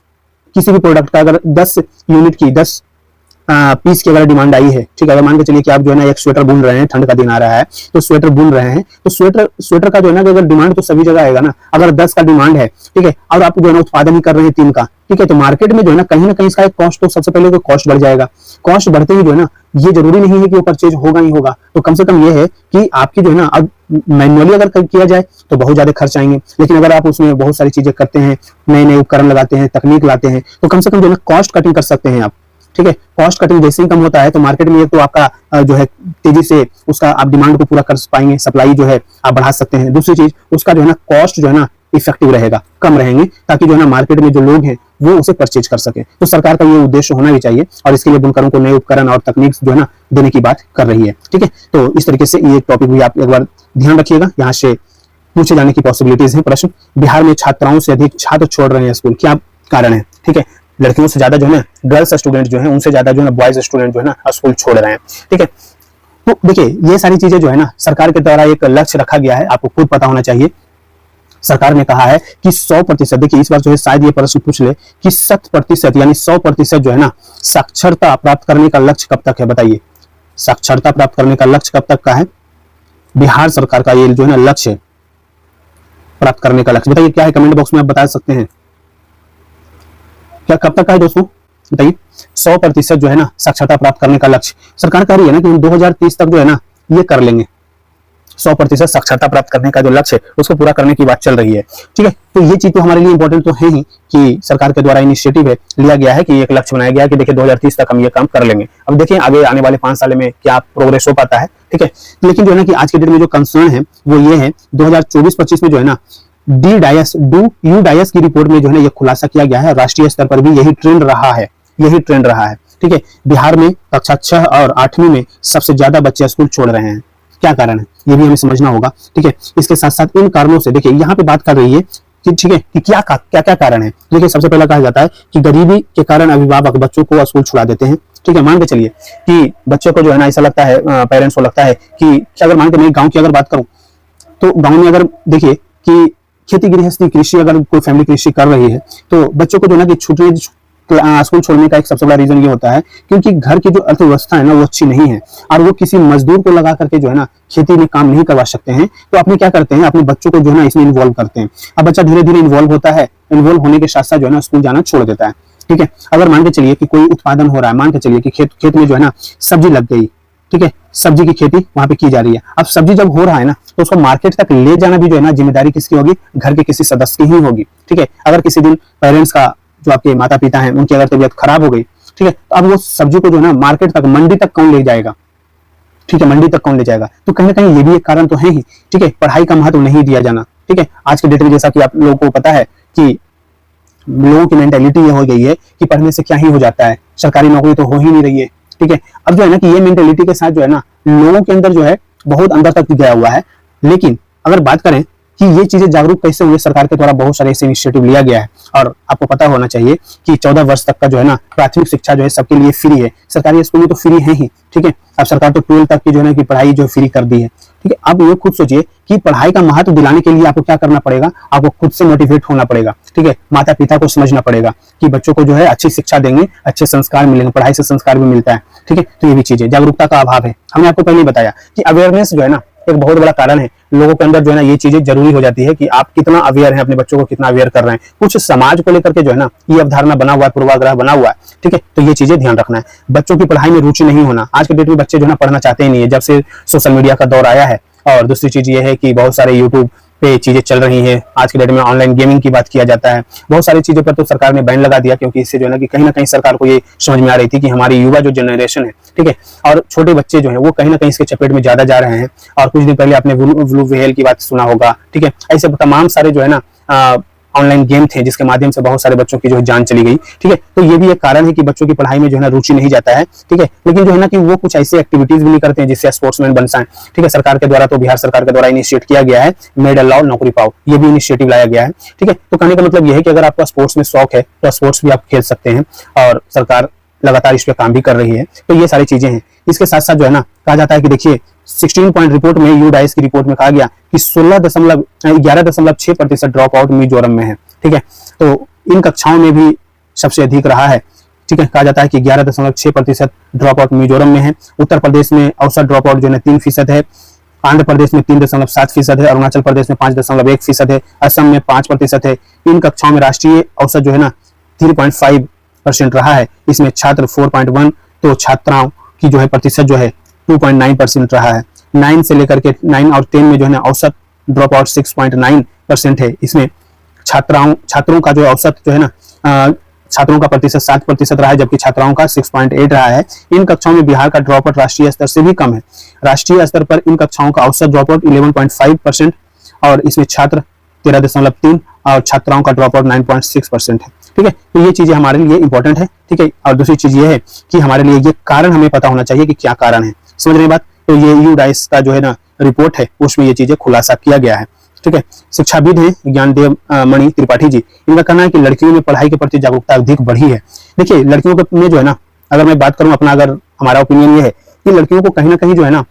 किसी भी प्रोडक्ट का अगर 10 यूनिट की 10 पीस की अगर डिमांड आई है। ठीक है, अगर मान के चलिए कि आप जो है ना एक स्वेटर बुन रहे हैं, ठंड का दिन आ रहा है तो स्वेटर बुन रहे हैं, तो स्वेटर का जो है ना अगर डिमांड तो सभी जगह आएगा ना। अगर 10 का डिमांड है, ठीक है, और आप जो है ना उत्पादन ही कर रहे हैं 3 का, ठीक है, तो मार्केट में जो है ना कहीं इसका एक कॉस्ट, तो सबसे पहले तो कॉस्ट बढ़ जाएगा। कॉस्ट बढ़ते ही जो है ना ये जरूरी नहीं है कि वो परचेज होगा ही होगा, तो कम से कम ये है कि आपकी जो है ना अब मैन्युअली अगर किया जाए तो बहुत ज्यादा खर्च आएंगे, लेकिन अगर आप उसमें बहुत सारी चीजें करते हैं, नए उपकरण लगाते हैं, तकनीक लाते हैं, तो कम से कम जो है ना कॉस्ट कटिंग कर सकते हैं आप। ठीक है, कॉस्ट कटिंग जैसे ही कम होता है तो मार्केट में एक तो आपका जो है तेजी से उसका आप डिमांड को पूरा कर पाएंगे, सप्लाई जो है आप बढ़ा सकते हैं। दूसरी चीज, उसका जो है ना कॉस्ट जो है ना इफेक्टिव रहेगा, कम रहेंगे, ताकि जो है ना मार्केट में जो लोग हैं वो उसे परचेज कर सके। तो सरकार का ये उद्देश्य होना भी चाहिए और इसके लिए बुनकरों को नए उपकरण और तकनीक जो है ना देने की बात कर रही है। ठीक है, तो इस तरीके से ये टॉपिक भी आप एक बार ध्यान रखिएगा। यहाँ से पूछे जाने की पॉसिबिलिटीज है प्रश्न। बिहार में छात्राओं से अधिक छात्र छोड़ रहे हैं स्कूल, क्या कारण है? ठीक है, लड़कियों से ज्यादा जो है ना गर्ल्स स्टूडेंट जो है उनसे ज्यादा जो है ना बॉयज स्टूडेंट जो है ना स्कूल छोड़ रहे हैं। ठीक है, तो देखिए ये सारी चीजें जो है ना सरकार के द्वारा एक लक्ष्य रखा गया है, आपको खुद पता होना चाहिए। सरकार ने कहा है कि 100%, देखिए इस बार जो है शायद ये प्रश्न पूछ ले कि 100% यानी 100% जो है ना साक्षरता प्राप्त करने का लक्ष्य कब तक है? बताइए, साक्षरता प्राप्त करने का लक्ष्य कब तक का है? बिहार सरकार का ये जो है ना लक्ष्य है, प्राप्त करने का लक्ष्य बताइए क्या है? कमेंट बॉक्स में आप बता सकते हैं क्या कब तक का है दोस्तों, बताइए। 100% जो है ना साक्षरता प्राप्त करने का लक्ष्य सरकार कह रही है ना कि हम 2030 तक जो है ना ये कर लेंगे। 100% साक्षरता प्राप्त करने का जो लक्ष्य है उसको पूरा करने की बात चल रही है। ठीक है, तो ये चीज तो हमारे लिए इंपॉर्टेंट तो है ही कि सरकार के द्वारा इनिशिएटिव है, लिया गया है कि एक लक्ष्य बनाया गया है कि देखिए 2030 तक हम ये काम कर लेंगे। अब देखिए आगे आने वाले 5 साल में क्या प्रोग्रेस हो पाता है। ठीक है, लेकिन जो है ना कि आज के डेट में जो कंसर्न है वो ये है 2024-25 में जो है ना यूडाइस की रिपोर्ट में जो है ना ये खुलासा किया गया है। राष्ट्रीय स्तर पर भी यही ट्रेंड रहा है। ठीक है, बिहार में कक्षा 6 और 8वीं में सबसे ज्यादा बच्चे स्कूल छोड़ रहे हैं। क्या कारण है ये भी हमें समझना होगा। ठीक है, इसके साथ साथ इन कारणों से देखिए यहाँ पे बात कर रही है कि ठीक है कि क्या कारण है। देखिए सबसे पहला कहा जाता है कि गरीबी के कारण अभिभावक बच्चों को स्कूल छुड़ा देते हैं। ठीक है, मान के चलिए कि बच्चों को जो है ना ऐसा लगता है, पेरेंट्स को लगता है कि अगर मान के मैं गाँव की अगर बात करूं तो गाँव में अगर देखिए कि खेती गृहस्थी कृषि अगर कोई फैमिली कृषि कर रही है तो बच्चों को जो है ना कि स्कूल छोड़ने का एक सबसे बड़ा रीजन ये होता है क्योंकि घर की जो अर्थव्यवस्था है ना वो अच्छी नहीं है और वो किसी मजदूर को लगा करके जो है ना खेती में काम नहीं करवा सकते हैं। तो अपने क्या करते हैं, अपने बच्चों को जो है ना इसमें इन्वॉल्व करते हैं। अब बच्चा धीरे धीरे इन्वॉल्व होता है, इन्वॉल्व होने के साथ साथ जो है ना स्कूल जाना छोड़ देता है। ठीक है, अगर मान के चलिए कि कोई उत्पादन हो रहा है, मान के चलिए कि खेत में जो है ना सब्जी लग गई। ठीक है, सब्जी की खेती वहां पे की जा रही है। अब सब्जी जब हो रहा है ना तो उसको मार्केट तक ले जाना भी जो है ना जिम्मेदारी किसकी होगी? घर के किसी सदस्य की ही होगी। ठीक है, अगर किसी दिन पेरेंट्स का जो आपके माता पिता हैं उनकी अगर तबीयत खराब हो गई, ठीक है, तो अब वो सब्जी को जो है ना मार्केट तक, मंडी तक कौन ले जाएगा? ठीक है, मंडी तक कौन ले जाएगा? तो कहीं ना कहीं ये भी एक कारण तो है ही। ठीक है, पढ़ाई का महत्व नहीं दिया जाना। ठीक है, आज के डेट में जैसा कि आप लोगों को पता है कि लोगों की मेंटेलिटी ये हो गई है कि पढ़ने से क्या ही हो जाता है, सरकारी नौकरी तो हो ही नहीं रही है। ठीक है, अब जो है ना कि ये मेंटेलिटी के साथ जो है ना लोगों के अंदर जो है बहुत अंदर तक गया हुआ है। लेकिन अगर बात करें कि ये चीजें जागरूक कैसे हुए, सरकार के द्वारा बहुत सारे ऐसे इनिशिएटिव लिया गया है। और आपको पता होना चाहिए कि 14 वर्ष तक का जो है ना प्राथमिक शिक्षा जो है सबके लिए फ्री है, सरकारी स्कूल में तो फ्री है ही। ठीक है, अब सरकार तो 12 तक की जो है ना की पढ़ाई जो फ्री कर दी है। ठीक है, अब ये खुद सोचिए कि पढ़ाई का महत्व दिलाने के लिए आपको क्या करना पड़ेगा, आपको खुद से मोटिवेट होना पड़ेगा। ठीक है, माता पिता को समझना पड़ेगा कि बच्चों को जो है अच्छी शिक्षा देंगे, अच्छे संस्कार मिलेंगे, पढ़ाई से संस्कार भी मिलता है। ठीक है, तो ये भी चीजें जागरूकता का अभाव है। हमने आपको पहले बताया कि अवेयरनेस जो है ना एक बहुत बड़ा कारण है, लोगों के अंदर जो है ना ये चीजें जरूरी हो जाती है कि आप कितना अवेयर हैं, अपने बच्चों को कितना अवेयर कर रहे हैं। कुछ समाज को लेकर के जो है ना ये अवधारणा बना हुआ है, पूर्वाग्रह बना हुआ है। ठीक है, तो ये चीजें ध्यान रखना है। बच्चों की पढ़ाई में रुचि नहीं होना, आज के डेट में बच्चे जो है ना पढ़ना चाहते ही नहीं है, जब से सोशल मीडिया का दौर आया है। और दूसरी चीज ये है कि बहुत सारे यूट्यूब पे चीजें चल रही है। आज के डेट में ऑनलाइन गेमिंग की बात किया जाता है, बहुत सारी चीजों पर तो सरकार ने बैन लगा दिया, क्योंकि इससे जो है ना कि कहीं ना कहीं सरकार को ये समझ में आ रही थी कि हमारी युवा जो जनरेशन है, ठीक है, और छोटे बच्चे जो है वो कहीं ना कहीं इसके चपेट में ज्यादा जा रहे हैं। और कुछ दिन पहले आपने ब्लू व्हेल की बात सुना होगा। ठीक है, ऐसे तमाम सारे जो है ना ऑनलाइन गेम थे जिसके माध्यम से बहुत सारे बच्चों की जो है जान चली गई। ठीक है, तो ये भी एक कारण है कि बच्चों की पढ़ाई में जो है ना रुचि नहीं जाता है। ठीक है, लेकिन जो है ना कि वो कुछ ऐसी एक्टिविटीज भी नहीं करते हैं जिससे स्पोर्ट्समैन बन जाएं। ठीक है, सरकार के द्वारा तो बिहार सरकार के द्वारा इनिशिएट किया गया है मेडल लाओ नौकरी पाओ, ये भी इनिशिएटिव लाया गया है। ठीक है, तो कहने का मतलब ये है कि अगर आपका स्पोर्ट्स में शौक है तो स्पोर्ट्स भी आप खेल सकते हैं, और सरकार लगातार इस पे काम भी कर रही है। तो ये सारी चीजें हैं। इसके साथ साथ जो है ना कहा जाता है कि देखिए 16 पॉइंट रिपोर्ट में यूडाइस की रिपोर्ट में कहा गया कि 11.6% ड्रॉप आउट मिजोरम में है। ठीक है, तो इन कक्षाओं में भी सबसे अधिक रहा है। ठीक है, कहा जाता है कि 11.6% ड्रॉप आउट मिजोरम में है। उत्तर प्रदेश में औसत ड्रॉप आउट जो है 3% है, आंध्र प्रदेश में 3.7% है, अरुणाचल प्रदेश में 5.1% है, असम में 5% है। इन कक्षाओं में राष्ट्रीय औसत जो है ना 3.5% रहा है। इसमें छात्र 4.1, तो छात्राओं की जो है प्रतिशत जो है 2.9% रहा है। 9 से लेकर के 9 और 10 में जो है ना औसत ड्रॉप आउट 6.9% है। इसमें छात्रों का जो औसत जो है ना छात्रों का प्रतिशत 7% रहा है, जबकि छात्राओं का 6.8 रहा है। इन कक्षाओं में बिहार का ड्रॉप आउट राष्ट्रीय स्तर से भी कम है। राष्ट्रीय स्तर पर इन कक्षाओं का औसत ड्रॉप आउट 11.5% और इसमें छात्र 13.3 और छात्राओं का ड्रॉप आउट 9.6% है। ठीक है, तो ये चीजें हमारे लिए इंपॉर्टेंट है। ठीक है, और दूसरी चीज ये है कि हमारे लिए ये कारण हमें पता होना चाहिए कि क्या कारण है। समझ रहे बात? तो ये यूडाइस का जो है ना रिपोर्ट है उसमें ये चीजें खुलासा किया गया है। ठीक है, शिक्षाविद हैं ज्ञानदेव मणि त्रिपाठी जी, इनका कहना है कि लड़कियों में पढ़ाई के प्रति जागरूकता अधिक बढ़ी है। देखिए लड़कियों में जो है ना, अगर मैं बात करूं अपना, अगर हमारा ओपिनियन ये है कि लड़कियों को कहीं ना कहीं जो है ना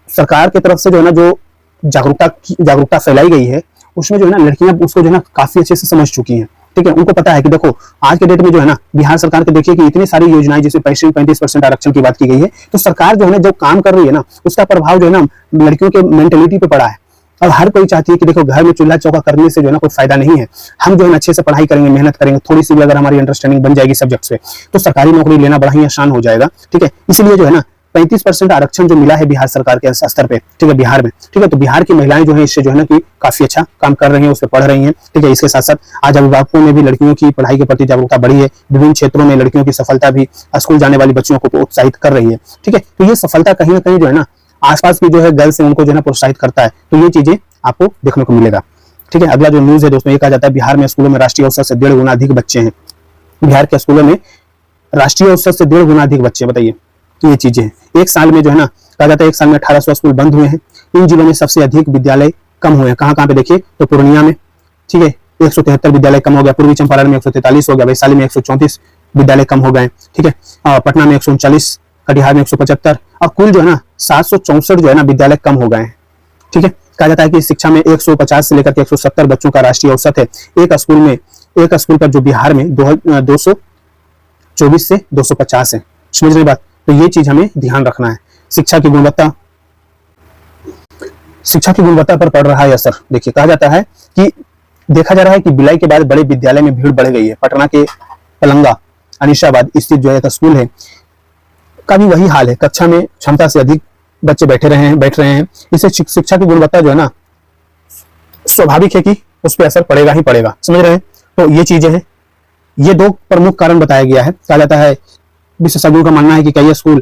सरकार की तरफ से जो है ना जो जागरूकता फैलाई गई है उसमें जो है ना लड़कियां उसको जो है ना काफी अच्छे से समझ चुकी हैं। ठीक है, उनको पता है कि देखो आज के डेट में जो है ना बिहार सरकार के देखिए कि इतनी सारी योजनाएं जिसमें 35% आरक्षण की बात की गई है, तो सरकार जो है ना जो काम कर रही है ना उसका प्रभाव जो है ना लड़कियों के मेंटेलिटी पे पड़ा है। और हर कोई चाहती है कि देखो घर में चूल्हा चौका करने से जो है ना कोई फायदा नहीं है, हम जो है अच्छे से पढ़ाई करेंगे, मेहनत करेंगे, थोड़ी सी भी अगर हमारी अंडरस्टैंडिंग बन जाएगी सब्जेक्ट पे तो सरकारी नौकरी लेना बड़ा ही आसान हो जाएगा। ठीक है, इसलिए जो है ना 35% आरक्षण जो मिला है बिहार सरकार के स्तर पे, ठीक है, बिहार में। ठीक है, तो बिहार की महिलाएं जो है इससे जो है ना कि काफी अच्छा काम कर रही हैं, उस पर पढ़ रही हैं। ठीक है, इसके साथ साथ आज अभिभावकों में भी लड़कियों की पढ़ाई के प्रति जागरूकता बढ़ी है। विभिन्न क्षेत्रों में लड़कियों की सफलता भी स्कूल जाने वाली बच्चियों को उत्साहित कर रही है। ठीक है, तो ये सफलता कहीं ना कहीं जो है ना आसपास की जो है गर्ल्स है उनको जो है ना प्रोत्साहित करता है। तो ये चीजें आपको देखने को मिलेगा। ठीक है, अगला जो न्यूज है दोस्तों, ये कहा जाता है बिहार में स्कूलों में राष्ट्रीय औसत से 1.5 गुना अधिक बच्चे हैं। बिहार के स्कूलों में राष्ट्रीय औसत से 1.5 गुना अधिक बच्चे, बताइए ये चीजें हैं। एक साल में जो है ना कहा जाता है एक साल में 1800 स्कूल बंद हुए हैं। इन जिलों में सबसे अधिक विद्यालय कम हुए हैं। कहाँ कहाँ पे देखिए, तो पूर्णिया में, ठीक है, 173 विद्यालय कम हो गया, पूर्वी चंपारण में 143 हो गया, वैशाली में 134 विद्यालय कम हो गए। ठीक है, पटना में 139, कटिहार में 175 और कुल जो है ना 764 जो है ना विद्यालय कम हो गए हैं। ठीक है, कहा जाता है कि शिक्षा में 150 से लेकर के 170 बच्चों का राष्ट्रीय औसत है। एक स्कूल पर जो बिहार में 224 से 250 है। समझ रहे बात? तो ये चीज हमें ध्यान रखना है। शिक्षा की गुणवत्ता पर पड़ रहा है असर। देखिए कहा जाता है कि देखा जा रहा है कि विलय के बाद बड़े विद्यालय में भीड़ बढ़ गई है। पटना के पलंगा अनिशाबाद स्थित जो है स्कूल है का भी वही हाल है। कक्षा में क्षमता से अधिक बच्चे बैठ रहे हैं। इससे शिक्षा की गुणवत्ता जो है ना स्वाभाविक है कि उस पर असर पड़ेगा ही पड़ेगा। समझ रहे हैं? तो ये चीजें हैं, ये 2 प्रमुख कारण बताया गया है। कहा जाता है विशेषज्ञों का मानना है कि कई स्कूल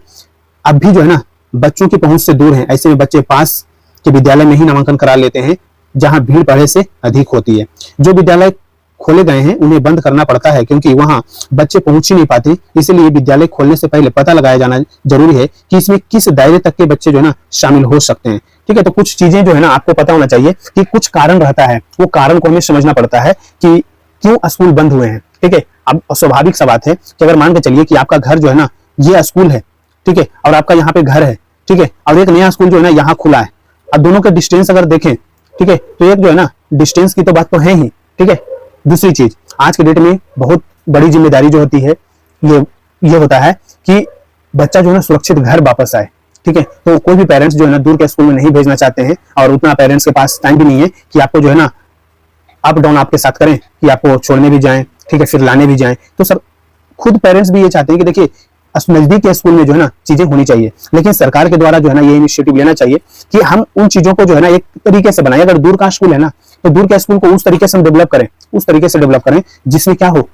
अब भी जो है ना बच्चों की पहुंच से दूर हैं। ऐसे में बच्चे पास के विद्यालय में ही नामांकन करा लेते हैं जहां भीड़ पहले से अधिक होती है। जो विद्यालय खोले गए हैं उन्हें बंद करना पड़ता है क्योंकि वहां बच्चे पहुंच ही नहीं पाते। इसलिए विद्यालय खोलने से पहले पता लगाया जाना जरूरी है कि इसमें किस दायरे तक के बच्चे जो है ना शामिल हो सकते हैं। ठीक है, तो कुछ चीजें जो है ना आपको पता होना चाहिए कि कुछ कारण रहता है, वो कारण को हमें समझना पड़ता है कि क्यों स्कूल बंद हुए हैं। ठीक है, अब स्वाभाविक सा बात है कि अगर मान के चलिए कि आपका घर जो है ना ये स्कूल है, ठीक है, और आपका यहाँ पे घर है, ठीक है, और एक नया स्कूल जो है ना यहाँ खुला है। अब दोनों के डिस्टेंस अगर देखें, ठीक है, तो एक जो है ना डिस्टेंस की तो बात तो है ही। ठीक है, दूसरी चीज आज के डेट में बहुत बड़ी जिम्मेदारी जो होती है ये होता है कि बच्चा जो है ना सुरक्षित घर वापस आए। ठीक है, तो कोई भी पेरेंट्स जो है ना दूर के स्कूल में नहीं भेजना चाहते हैं और उतना पेरेंट्स के पास टाइम भी नहीं है कि आपको जो है ना अप डाउन आपके साथ करें कि आपको छोड़ने भी जाएं, ठीक है, फिर लाने भी जाएं। तो सर खुद पेरेंट्स भी ये चाहते हैं कि देखिए नजदीक के स्कूल में जो है ना चीजें होनी चाहिए, लेकिन सरकार के द्वारा जो है ना ये इनिशिएटिव लेना चाहिए कि हम उन चीजों को जो है ना एक तरीके से बनाए। अगर दूर का स्कूल है ना तो दूर के स्कूल को उस तरीके से हम डेवलप करें, उस तरीके से डेवलप करें जिसमें क्या हो,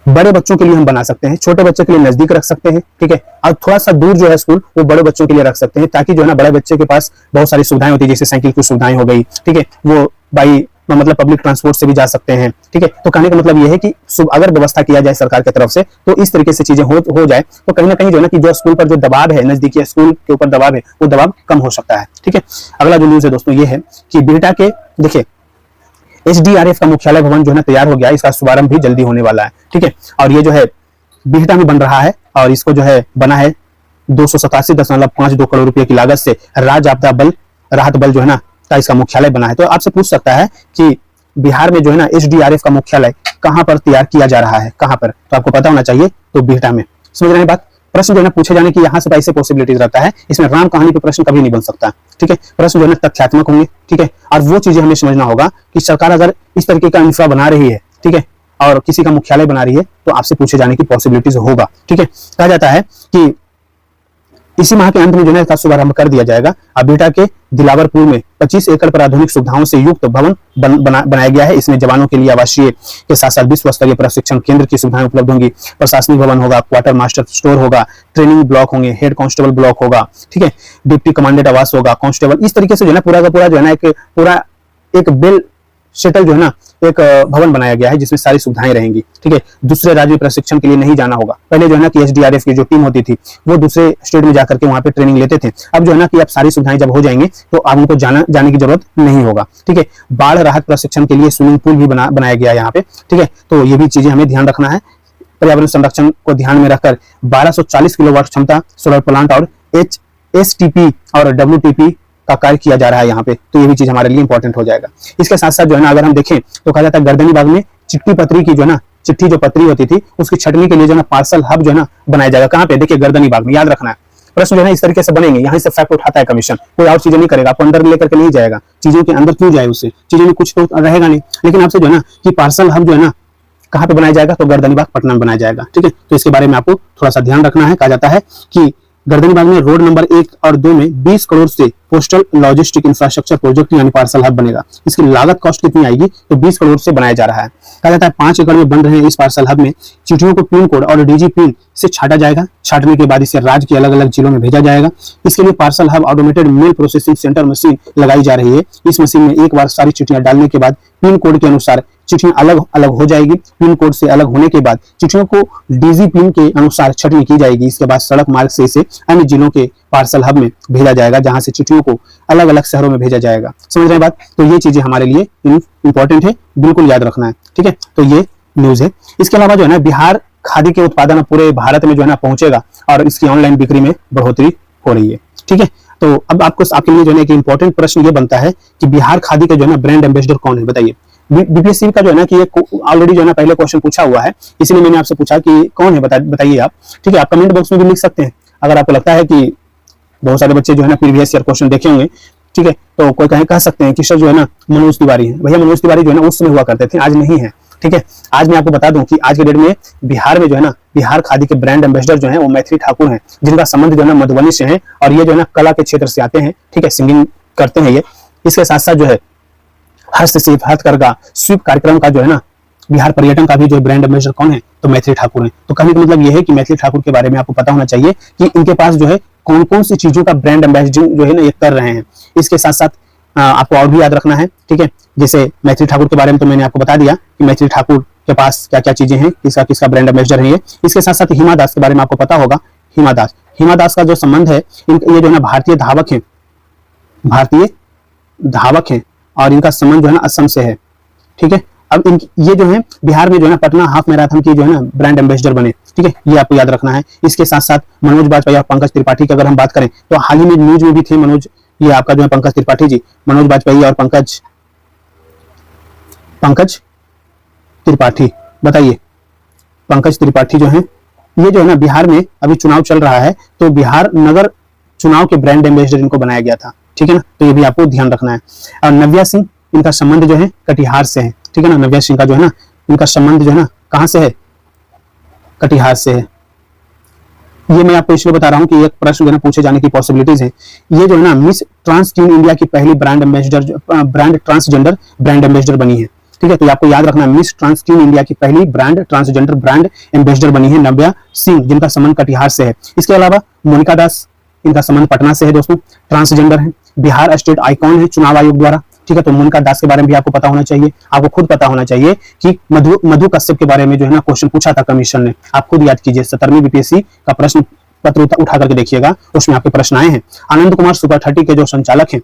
बड़े बच्चों के लिए हम बना सकते हैं, छोटे बच्चे के लिए नजदीक रख सकते हैं। ठीक है, और थोड़ा सा दूर जो है स्कूल वो बड़े बच्चों के लिए रख सकते हैं ताकि जो है ना बड़े बच्चे के पास बहुत सारी सुविधाएं होती है, जैसे साइकिल की सुविधाएं हो गई। ठीक है, वो बाई मतलब पब्लिक ट्रांसपोर्ट से भी जा सकते हैं। ठीक है, तो कहने का मतलब ये है कि अगर व्यवस्था किया जाए सरकार की तरफ से तो इस तरीके से चीजें हो जाए तो कहीं ना कहीं जो है ना कि जो स्कूल पर जो दबाव है, नजदीकी स्कूल के ऊपर दबाव है, वो दबाव कम हो सकता है। ठीक है, अगला जो न्यूज है दोस्तों ये है कि बिहटा के देखिए एसडीआरएफ का मुख्यालय भवन जो है ना तैयार हो गया, इसका शुभारंभ भी जल्दी होने वाला है। ठीक है, और ये जो है बिहटा में बन रहा है और इसको जो है बना है 287.52 करोड़ रुपए की लागत से राज्य आपदा बल राहत बल जो है ना का इसका मुख्यालय बना है। तो आपसे पूछ सकता है कि बिहार में जो है ना एसडीआरएफ का मुख्यालय कहां पर तैयार किया जा रहा है, कहां पर, तो आपको पता होना चाहिए, तो बिहटा में। समझ रहे हैं बात? प्रश्न जो है ना पूछे जाने की यहाँ से ऐसे पॉसिबिलिटीज रहता है, इसमें राम कहानी पे प्रश्न कभी नहीं बन सकता। ठीक है, प्रश्न जो है ना तथ्यात्मक होंगे। ठीक है, और वो चीजें हमें समझना होगा कि सरकार अगर इस तरीके का इंफ्रा बना रही है, ठीक है, और किसी का मुख्यालय बना रही है तो आपसे पूछे जाने की पॉसिबिलिटीज होगा। ठीक है, कहा जाता है कि इसी माह के अंत में जो है इसका शुभारंभ कर दिया जाएगा। अब बिहटा के दिलावरपुर में 25 एकड़ पर आधुनिक सुविधाओं से युक्त भवन बनाया गया है। इसमें जवानों के लिए आवासीय के साथ साथ विश्व स्तरीय प्रशिक्षण केंद्र की सुविधाएं उपलब्ध होंगी, प्रशासनिक भवन होगा, क्वार्टर मास्टर स्टोर होगा, ट्रेनिंग ब्लॉक होंगे, हेड कांस्टेबल ब्लॉक होगा, ठीक है, डिप्टी कमांडेंट आवास होगा, कांस्टेबल, इस तरीके से जो है ना पूरा का पूरा जो है ना एक बेल सेटल जो है ना एक भवन बनाया गया है जिसमें सारी सुविधाएं रहेंगी। ठीक है, दूसरे राज्य में प्रशिक्षण के लिए नहीं जाना होगा। पहले जो है ना कि एसडीआरएफ की जो टीम होती थी वो दूसरे स्टेट में जाकर के वहां पे ट्रेनिंग लेते थे। अब जो है ना कि अब सारी सुविधाएं जब हो जाएंगे तो अब उनको जाने की जरूरत नहीं होगा। ठीक है, बाढ़ राहत प्रशिक्षण के लिए स्विमिंग पूल भी बनाया गया है यहाँ पे। ठीक है, तो ये भी चीजें हमें ध्यान रखना है। पर्यावरण संरक्षण को ध्यान में रखकर 1240 किलोवाट क्षमता सोलर प्लांट और एसटीपी और डब्ल्यूटीपी का कार्य किया जा रहा है यहाँ पे, तो ये भी चीज हमारे लिए इंपॉर्टेंट हो जाएगा। इसके साथ साथ जो है ना अगर हम देखें तो कहा जाता है गर्दनी बाग में चिट्ठी पत्री की जो है ना चिट्ठी जो पत्री होती थी उसकी छटनी के लिए जो है ना पार्सल हब जो है ना बनाया जाएगा। कहाँ पे? देखिए गर्दनी बाग में, याद रखना है। प्रश्न जो है इस तरीके से बनेंगे, यहाँ से फैक्ट उठाता है कमीशन, कोई और चीजें नहीं करेगा, आपको अंदर लेकर के नहीं जाएगा, चीजों के अंदर क्यों जाए, उससे चीजों में कुछ तो रहेगा नहीं। लेकिन आपसे जो है ना कि पार्सल हब जो है ना कहाँ पे बनाया जाएगा, तो गर्दनी बाग पटना में बनाया जाएगा। ठीक है, तो इसके बारे में आपको थोड़ा सा ध्यान रखना है। कहा जाता है कि गर्दनी बाग में रोड नंबर 1 और 2 में 20 करोड़ से पोस्टल लॉजिस्टिक इंफ्रास्ट्रक्चर प्रोजेक्ट यानी पार्सल हब बनेगा। इसकी लागत कॉस्ट कितनी आएगी, तो 20 करोड़ से बनाया जा रहा है। कहा जाता है 5 एकड़ में बन रहे इस पार्सल हब में चिट्ठियों को पिन कोड और डीजी पिन से छाटा जाएगा। छाटने के बाद इसे राज्य के अलग अलग जिलों में भेजा जाएगा। इसके लिए parcel hub automated mail processing centre machine लगाई जा रही है। इस मशीन में एक बार सारी चिट्ठियां डालने के बाद पिन कोड के अनुसार चिट्ठियां अलग अलग हो जाएगी। पिन कोड से अलग होने के बाद चिट्ठियों को डीजी पिन के अनुसार छटनी की जाएगी। इसके बाद सड़क मार्ग से इसे अन्य जिलों के पार्सल हब में भेजा जाएगा, जहां से चिट्ठियों को अलग अलग शहरों में भेजा जाएगा। समझ रहे हैं बात? तो ये चीजें हमारे लिए इंपॉर्टेंट है, बिल्कुल याद रखना है। ठीक है, तो ये न्यूज है। इसके अलावा जो है ना बिहार खादी के उत्पादन पूरे भारत में जो है ना पहुंचेगा और इसकी ऑनलाइन बिक्री में बढ़ोतरी हो रही है। ठीक है, तो अब आपके लिए जो है एक इंपॉर्टेंट प्रश्न ये बनता है कि बिहार खादी का जो है ना ब्रांड एम्बेसडर कौन है, बताइए। बीपीएससी का जो है ना कि ये ऑलरेडी जो है ना पहले क्वेश्चन पूछा हुआ है, इसलिए मैंने आपसे पूछा कि कौन है, बताइए आप। ठीक है, आप कमेंट बॉक्स में भी लिख सकते हैं अगर आपको लगता है कि बहुत सारे बच्चे जो है ना प्रीवियस ईयर क्वेश्चन देखे होंगे। ठीक है, तो कोई कह सकते हैं कि सर जो है ना मनोज तिवारी है। भैया मनोज तिवारी जो है ना उस समय हुआ करते थे, आज नहीं है। ठीक है, आज मैं आपको बता दूं कि आज के डेट में बिहार में जो है ना बिहार खादी के ब्रांड एम्बेसडर जो है वो मैथिली ठाकुर हैं, जिनका संबंध जो है ना मधुबनी से है और ये जो है ना कला के क्षेत्र से आते हैं। ठीक है, सिंगिंग करते हैं ये। इसके साथ साथ जो है हस्तशिल्प हथकरघा स्वीप कार्यक्रम का जो है ना बिहार पर्यटन का भी जो ब्रांड एम्बेसडर कौन है, तो मैथिली ठाकुर है। तो कहने का मतलब ये है कि मैथिली ठाकुर के बारे में आपको पता होना चाहिए कि इनके पास जो है कौन कौन सी चीजों का ब्रांड एम्बेसडरिंग जो है ना ये कर रहे हैं। इसके साथ साथ आपको और भी याद रखना है, ठीक है। जैसे मैथिली ठाकुर के बारे में तो मैंने आपको बता दिया कि मैथिली ठाकुर के पास क्या क्या चीजें हैं, किसका किसका ब्रांड एम्बेसडर है ये। इसके साथ साथ हिमा दास के बारे में आपको पता होगा। हिमा दास का जो संबंध है, ये जो है ना भारतीय धावक हैं और इनका संबंध जो है ना असम से है, ठीक है। अब ये जो है बिहार में जो है ना पटना हाफ मैराथन की जो है ना ब्रांड एम्बेसडर बने, ठीक है, ये आपको याद रखना है। इसके साथ साथ मनोज बाजपेयी और पंकज त्रिपाठी की अगर हम बात करें तो हाल ही में न्यूज में भी थे ये आपका जो है पंकज त्रिपाठी जी, मनोज बाजपेयी और पंकज त्रिपाठी, बताइए पंकज त्रिपाठी जो है, ये जो है ना बिहार में अभी चुनाव चल रहा है तो बिहार नगर चुनाव के ब्रांड एम्बेसडर इनको बनाया गया था, ठीक है ना, तो ये भी आपको ध्यान रखना है। और नव्या सिंह, इनका संबंध जो है कटिहार से है, ठीक है ना। नव्या सिंह का जो है ना, इनका संबंध जो है ना कहां से है, कटिहार से है। ये मैं आपको इसलिए बता रहा हूं कि एक प्रश्न जो है पूछे जाने की पॉसिबिलिटीज है। ये जो है ना मिस ट्रांस टीम इंडिया की पहली ब्रांड ट्रांसजेंडर ब्रांड एम्बेसडर बनी है, ठीक है। तो आपको याद रखना, मिस ट्रांस टीम इंडिया की पहली ब्रांड ट्रांसजेंडर ब्रांड एम्बेसडर बनी है नव्या सिंह, जिनका संबंध कटिहार से है। इसके अलावा मोनिका दास, इनका संबंध पटना से है दोस्तों, ट्रांसजेंडर है, बिहार स्टेट आइकॉन है चुनाव आयोग द्वारा, ठीक है। तो मोनिका दास के बारे में भी आपको पता होना चाहिए। आपको खुद पता होना चाहिए कि मधु कश्यप के बारे में जो है ना क्वेश्चन पूछा था कमीशन ने, आप खुद याद कीजिए। 17वीं बीपीएससी का प्रश्न पत्र उठा करके देखिएगा, उसमें आपके प्रश्न आए हैं। आनंद कुमार सुपर 30 के जो संचालक हैं,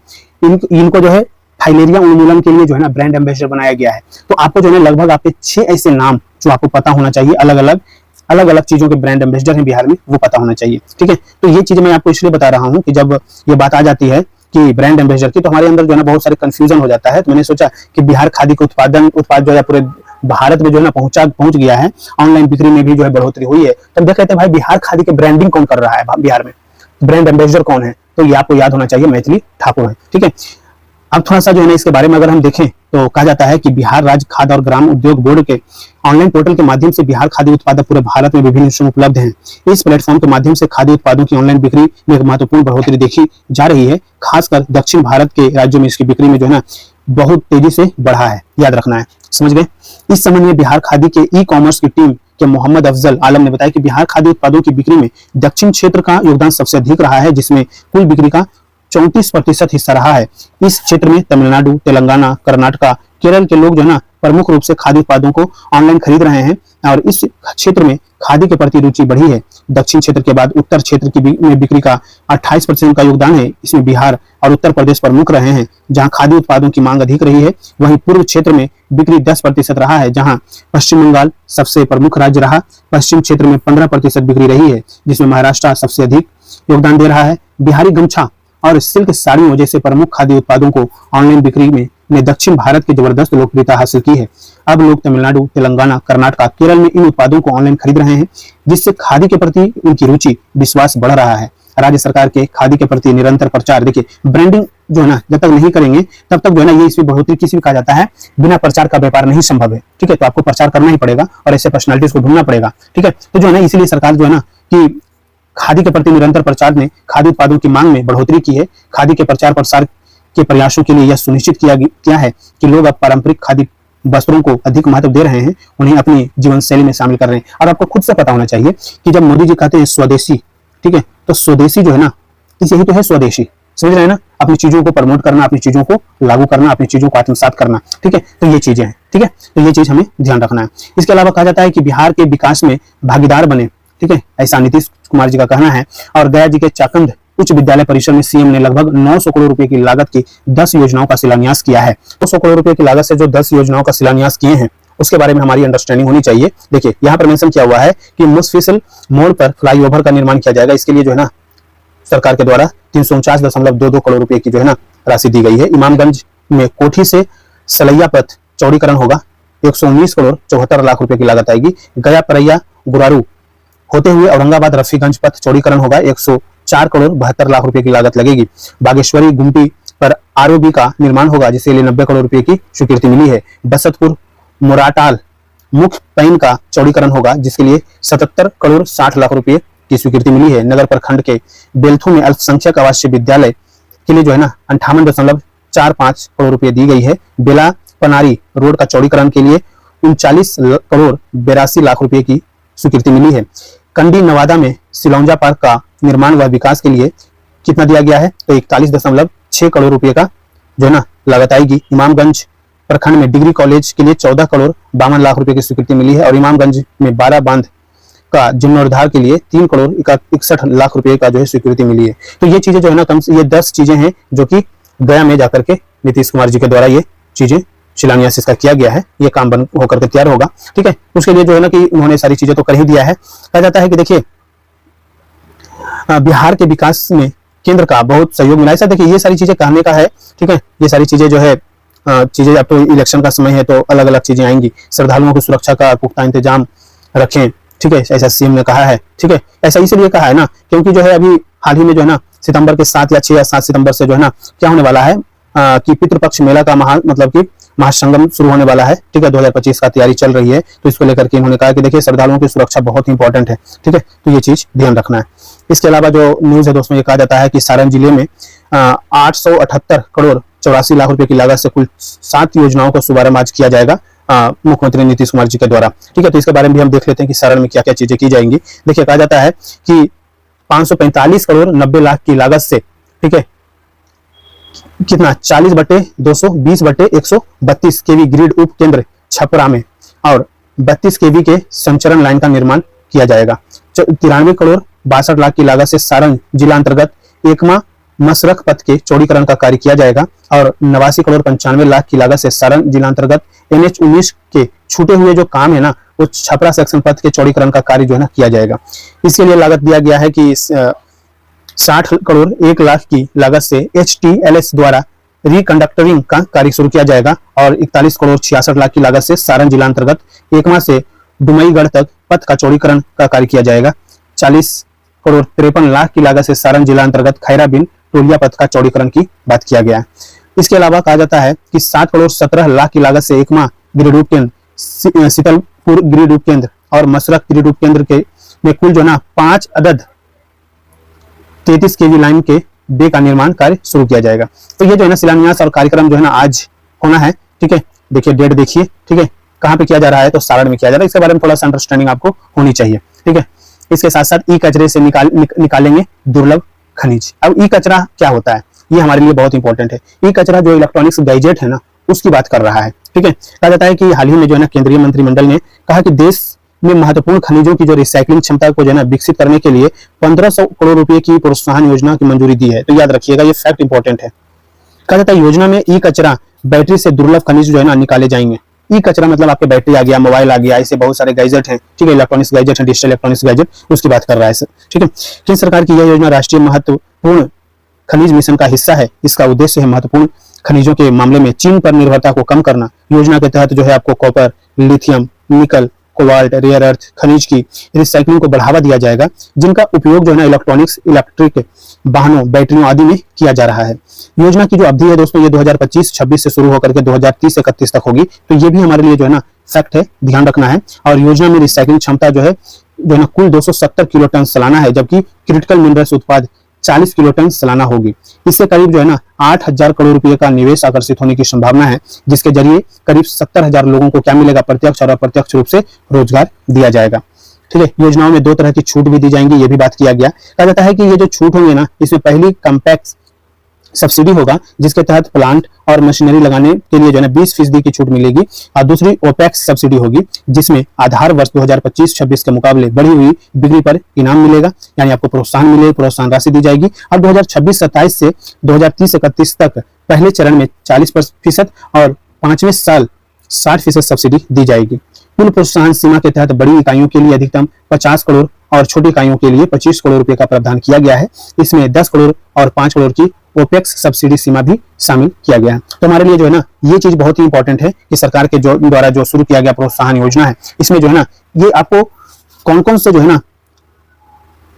इनको जो है फाइलेरिया उन्मूलन के लिए जो है ना ब्रांड एम्बेसडर बनाया गया है। तो आपको जो है लगभग आपके 6 ऐसे नाम जो आपको पता होना चाहिए, अलग अलग चीजों के ब्रांड एम्बेसडर हैं बिहार में, वो पता होना चाहिए, ठीक है। तो ये चीज मैं आपको इसलिए बता रहा हूं कि जब ये बात आ जाती है कि ब्रांड एम्बेसडर की, तो हमारे अंदर जो है ना बहुत सारे कंफ्यूजन हो जाता है। तो मैंने सोचा कि बिहार खादी के उत्पाद जो है पूरे भारत में जो है ना पहुंच गया है, ऑनलाइन बिक्री में भी जो है बढ़ोतरी हुई है। तब देख लेते हैं भाई बिहार खादी के ब्रांडिंग कौन कर रहा है, बिहार में ब्रांड एम्बेसडर कौन है। तो ये आपको याद होना चाहिए, मैथिली ठाकुर है, ठीक है। अब थोड़ा सा जो है ना इसके बारे में अगर हम देखें तो कहा जाता है कि बिहार राज्य खाद्य और ग्राम उद्योग बोर्ड के ऑनलाइन पोर्टल के माध्यम से बिहार खाद्य उत्पाद पूरे भारत में विभिन्न हिस्सों में उपलब्ध हैं। इस प्लेटफॉर्म के माध्यम से खाद्य उत्पादों की ऑनलाइन बिक्री में एक महत्वपूर्ण बढ़ोतरी देखी जा रही है। खासकर दक्षिण भारत के राज्यों में इसकी बिक्री में जो है ना बहुत तेजी से बढ़ा है, याद रखना है, समझ गए। इस संबंध में बिहार खादी के ई कॉमर्स की टीम के मोहम्मद अफजल आलम ने बताया कि बिहार खाद्य उत्पादों की बिक्री में दक्षिण क्षेत्र का योगदान सबसे अधिक रहा है, जिसमें कुल बिक्री का 34% हिस्सा रहा है। इस क्षेत्र में तमिलनाडु, तेलंगाना, कर्नाटका, केरल के लोग जो है ना प्रमुख रूप से खाद्य उत्पादों को ऑनलाइन खरीद रहे हैं और इस क्षेत्र में खादी के प्रति रुचि बढ़ी है। दक्षिण क्षेत्र के बाद उत्तर क्षेत्र की में बिक्री का 28% का योगदान है। इसमें बिहार और उत्तर प्रदेश प्रमुख रहे हैं, जहां खाद्य उत्पादों की मांग अधिक रही है। वहीं पूर्व क्षेत्र में बिक्री 10% रहा है, जहां पश्चिम बंगाल सबसे प्रमुख राज्य रहा। पश्चिम क्षेत्र में 15% बिक्री रही है, जिसमें महाराष्ट्र सबसे अधिक योगदान दे रहा है। बिहारी गमछा और सिल्क साड़ियों जैसे प्रमुख खाद्य उत्पादों को ऑनलाइन बिक्री में ने दक्षिण भारत की जबरदस्त लोकप्रियता हासिल की है। अब लोग तमिलनाडु, तेलंगाना, कर्नाटका, केरल में इन उत्पादों को ऑनलाइन खरीद रहे हैं, जिससे खादी के प्रति उनकी रुचि विश्वास बढ़ रहा है। राज्य सरकार के खादी के प्रति निरंतर प्रचार, देखिए ब्रांडिंग जो है ना जब तक नहीं करेंगे तब तक जो है ना ये इसमें बढ़ोतरी किसी भी कहा जाता है, बिना प्रचार का व्यापार नहीं संभव है, ठीक है। तो आपको प्रचार करना ही पड़ेगा और ऐसे पर्सनालिटीज को ढूंढना पड़ेगा, ठीक है। तो जो है ना इसीलिए सरकार जो है ना कि खादी के प्रति निरंतर प्रचार ने खाद्य उत्पादों की मांग में बढ़ोतरी की है। खादी के प्रचार प्रसार के प्रयासों के लिए यह सुनिश्चित किया है कि लोग अब पारंपरिक खादी वस्त्रों को अधिक महत्व दे रहे हैं, उन्हें अपनी जीवन शैली में शामिल कर रहे हैं। और आपको खुद से पता होना चाहिए कि जब मोदी जी कहते हैं स्वदेशी, ठीक है, तो स्वदेशी जो है ना यही तो है स्वदेशी, समझ रहे हैं ना, अपनी चीजों को प्रमोट करना, अपनी चीजों को लागू करना, अपनी चीजों को आत्मसात करना, ठीक है। तो ये चीजें हैं, ठीक है, तो ये चीज हमें ध्यान रखना है। इसके अलावा कहा जाता है कि बिहार के विकास में भागीदार बने, ठीक है, ऐसा नीतीश कुमार जी का कहना है। और गया जी के चाकंद उच्च विद्यालय परिसर में सीएम ने लगभग 900 करोड़ रुपए की लागत की 10 योजनाओं का शिलान्यास किया है। 900 करोड़ रुपए की लागत से जो 10 योजनाओं का शिलान्यास किए हैं उसके बारे में हमारी अंडरस्टैंडिंग होनी चाहिए। देखिए यहाँ पर मेंशन किया हुआ है कि मुसफिसल मोड़ पर फ्लाईओवर का निर्माण किया जाएगा। इसके लिए जो है ना सरकार के द्वारा 349.22 करोड़ रुपए की जो है ना राशि दी गई है। इमामगंज में कोठी से सलैया पथ चौड़ीकरण होगा, 119 करोड़ 74 लाख रुपए की लागत आएगी। गया परैया गुरारू होते हुए औरंगाबाद रफीगंज पथ चौड़ीकरण होगा, 104 करोड़ 72 लाख रुपए की लागत लगेगी। बागेश्वरी गुमटी पर आरओबी का निर्माण होगा, जिसके लिए 90 करोड़ रुपए की स्वीकृति मिली है। बसतपुर मुराटाल मुख्य पैन का चौड़ीकरण होगा, जिसके लिए 77 करोड़ 60 लाख रुपए की स्वीकृति मिली है। नगर प्रखंड के बेलथू में अल्पसंख्यक आवासीय विद्यालय के लिए जो है ना 58.45 करोड़ रुपए दी गई है। बेला पनारी रोड का चौड़ीकरण के लिए 39 करोड़ 82 लाख रुपए की स्वीकृति मिली है। कंडी नवादा में सिलौंजा पार्क का निर्माण व विकास के लिए कितना दिया गया है, तो 41.6 करोड़ रुपए का जो है ना लागत आएगी। इमामगंज प्रखंड में डिग्री कॉलेज के लिए 14 करोड़ 52 लाख रुपए की स्वीकृति मिली है और इमामगंज में 12 बांध का जीर्णोद्धार के लिए 3 करोड़ 61 लाख रुपए का जो है स्वीकृति मिली है। तो ये चीजें जो है ना ये 10 चीजें हैं जो कि गया में जाकर के नीतीश कुमार जी के द्वारा ये चीजें शिलान्यास इसका किया गया है, ये काम बन होकर के तैयार होगा। ठीक है, उसके लिए जो है ना कि उन्होंने सारी चीजें तो कर ही दिया है। कहा जाता है कि देखिए बिहार के विकास में केंद्र का बहुत सहयोग मिला। ऐसा देखिए ये सारी चीजें कहने का है। ठीक है, ये सारी चीजें जो है चीजें अब तो इलेक्शन का समय है तो अलग अलग चीजें आएंगी। श्रद्धालुओं की सुरक्षा का पुख्ता इंतजाम रखें। ठीक है, ऐसा सीएम ने कहा है। ठीक है, ऐसा इसलिए कहा है ना क्योंकि जो है अभी हाल ही में जो है ना सितंबर के 7 या 6 या 7 सितंबर से जो है ना क्या होने वाला है कि पितृपक्ष मेला का मतलब कि महासंगम शुरू होने वाला है। ठीक है, 2025 का तैयारी चल रही है तो इसको लेकर के उन्होंने कहा कि देखिए श्रद्धालुओं की सुरक्षा बहुत इंपॉर्टेंट है। ठीक है, तो ये चीज ध्यान रखना है। इसके अलावा जो न्यूज है दोस्तों, ये कहा जाता है कि सारण जिले में 878 करोड़ 84 लाख रुपए की लागत से कुल 7 योजनाओं का शुभारंभ आज किया जाएगा मुख्यमंत्री नीतीश कुमार जी के द्वारा। ठीक है, तो इसके बारे में भी हम देख लेते हैं कि सारण में क्या क्या चीजें की जाएंगी। देखिए कहा जाता है कि 545 करोड़ 90 लाख की लागत से, ठीक है, कितना 40/220/132 केवी ग्रिड उप केंद्र छपरा में और 32 केवी के संचरण लाइन का निर्माण किया जाएगा। 93 करोड़ 62 लाख की लागत से सारण जिला अंतर्गत एकमा मसरख पथ के चौड़ीकरण का कार्य किया जाएगा और 89 करोड़ 95 लाख की लागत से सारण जिला अंतर्गत NH-19 के छूटे हुए जो काम है ना वो छपरा सेक्शन पथ के चौड़ीकरण का कार्य जो है ना किया जाएगा। इसके लिए लागत दिया गया है कि 60 करोड़ 1 लाख की लागत से HTLS द्वारा रिकंडक्टरिंग का कार्य शुरू किया जाएगा और 41 करोड़ 66 लाख की लागत से सारण जिला अंतर्गत एकमा से डुमईगढ़ तक पथ का चौड़ीकरण का कार्य किया जाएगा। 40 करोड़ 53 लाख की लागत से सारण जिला अंतर्गत खैरा बिन टोलिया पथ का चौड़ीकरण की बात किया गया है। इसके अलावा कहा जाता है कि 7 करोड़ 17 लाख की लागत से एकमा ग्रिड उप केंद्र, शीतलपुर ग्रिड उप केंद्र और मसरख ग्रिड उप केंद्र के में कुल जो ना 5 अदद 33 केवी लाइन के बे का निर्माण कार्य शुरू किया जाएगा। तो ये जो है ना शिलान्यास और कार्यक्रम जो है ना आज होना है। ठीक है, देखिए डेट देखिए। ठीक है, कहाँ पे किया जा रहा है तो सारण में किया जा रहा है। इसके बारे में थोड़ा सा अंडरस्टैंडिंग आपको होनी चाहिए। ठीक है, इसके साथ साथ ई कचरे से निकालेंगे दुर्लभ खनिज। अब ई कचरा क्या होता है, ये हमारे लिए बहुत इंपॉर्टेंट है। ई कचरा जो इलेक्ट्रॉनिक्स गैजेट है ना उसकी बात कर रहा है। ठीक है, कहा जाता है कि हाल ही में जो है ना केंद्रीय मंत्रिमंडल ने कहा कि देश में महत्वपूर्ण खनिजों की जो रिसाइकलिंग क्षमता को जो है ना विकसित करने के लिए 1500 करोड़ रुपए की प्रोत्साहन योजना की मंजूरी दी है। तो याद रखिएगा ये फैक्ट इंपॉर्टेंट है। कहा जाता है योजना में ई कचरा बैटरी से दुर्लभ खनिज जो है ना निकाले जाएंगे। ई कचरा मतलब आपके बैटरी आ गया, मोबाइल आ गया, ऐसे बहुत सारे गैजेट हैं। ठीक है, इलेक्ट्रॉनिक्स गैजेट है, डिजिटल इलेक्ट्रॉनिक्स गैजेट, उसकी बात कर रहा है सर। ठीक है, केंद्र सरकार की यह योजना राष्ट्रीय महत्वपूर्ण खनिज मिशन का हिस्सा है। इसका उद्देश्य है महत्वपूर्ण खनिजों के मामले में चीन पर निर्भरता को कम करना। योजना के तहत जो है आपको कॉपर, लिथियम, निकल, कोबाल्ट, रेयर अर्थ खनिज की रिसाइकलिंग को बढ़ावा दिया जाएगा, जिनका उपयोग जो है ना इलेक्ट्रॉनिक्स, इलेक्ट्रिक वाहनों, बैटरियों आदि में किया जा रहा है। योजना की जो अवधि है दोस्तों ये 2025-26 से शुरू होकर के 2030-31 तक होगी। तो ये भी हमारे लिए जो है ना फैक्ट है, ध्यान रखना है। और योजना में रिसाइकलिंग क्षमता जो है ना कुल 270 किलो टन सालाना है, जबकि क्रिटिकल मिनरल्स उत्पाद 40 किलो टन सालाना होगी। इससे करीब जो है ना 8000 करोड़ रुपए का निवेश आकर्षित होने की संभावना है, जिसके जरिए करीब 70,000 लोगों को क्या मिलेगा, प्रत्यक्ष और अप्रत्यक्ष रूप से रोजगार दिया जाएगा। ठीक है, योजनाओं में 2 तरह की छूट भी दी जाएंगी, ये भी बात किया गया। कहा जाता है कि ये जो छूट होंगे ना इसमें पहली कॉम्पैक्ट सब्सिडी होगा, जिसके तहत प्लांट और मशीनरी लगाने के लिए जो है 20% की छूट मिलेगी और दूसरी ओपेक्स सब्सिडी होगी, जिसमें आधार वर्ष 2025-26 के मुकाबले बढ़ी हुई बिक्री पर इनाम मिलेगा, यानी आपको प्रोत्साहन मिलेगा, प्रोत्साहन राशि दी जाएगी। और 2026-27 से 2030-31 तक पहले चरण में 40% और 5वें साल 60% सब्सिडी दी जाएगी। कुल प्रोत्साहन सीमा के तहत बड़ी इकाइयों के लिए अधिकतम 50 करोड़ और छोटी इकाइयों के लिए 25 करोड़ रुपए का प्रावधान किया गया है। इसमें 10 करोड़ और 5 करोड़ की ओपेक्स सब्सिडी सीमा भी शामिल किया गया है। तो हमारे लिए जो है ना ये चीज बहुत ही इंपॉर्टेंट है कि सरकार के द्वारा जो शुरू किया गया प्रोत्साहन योजना है, इसमें जो है ना ये आपको कौन कौन से जो है ना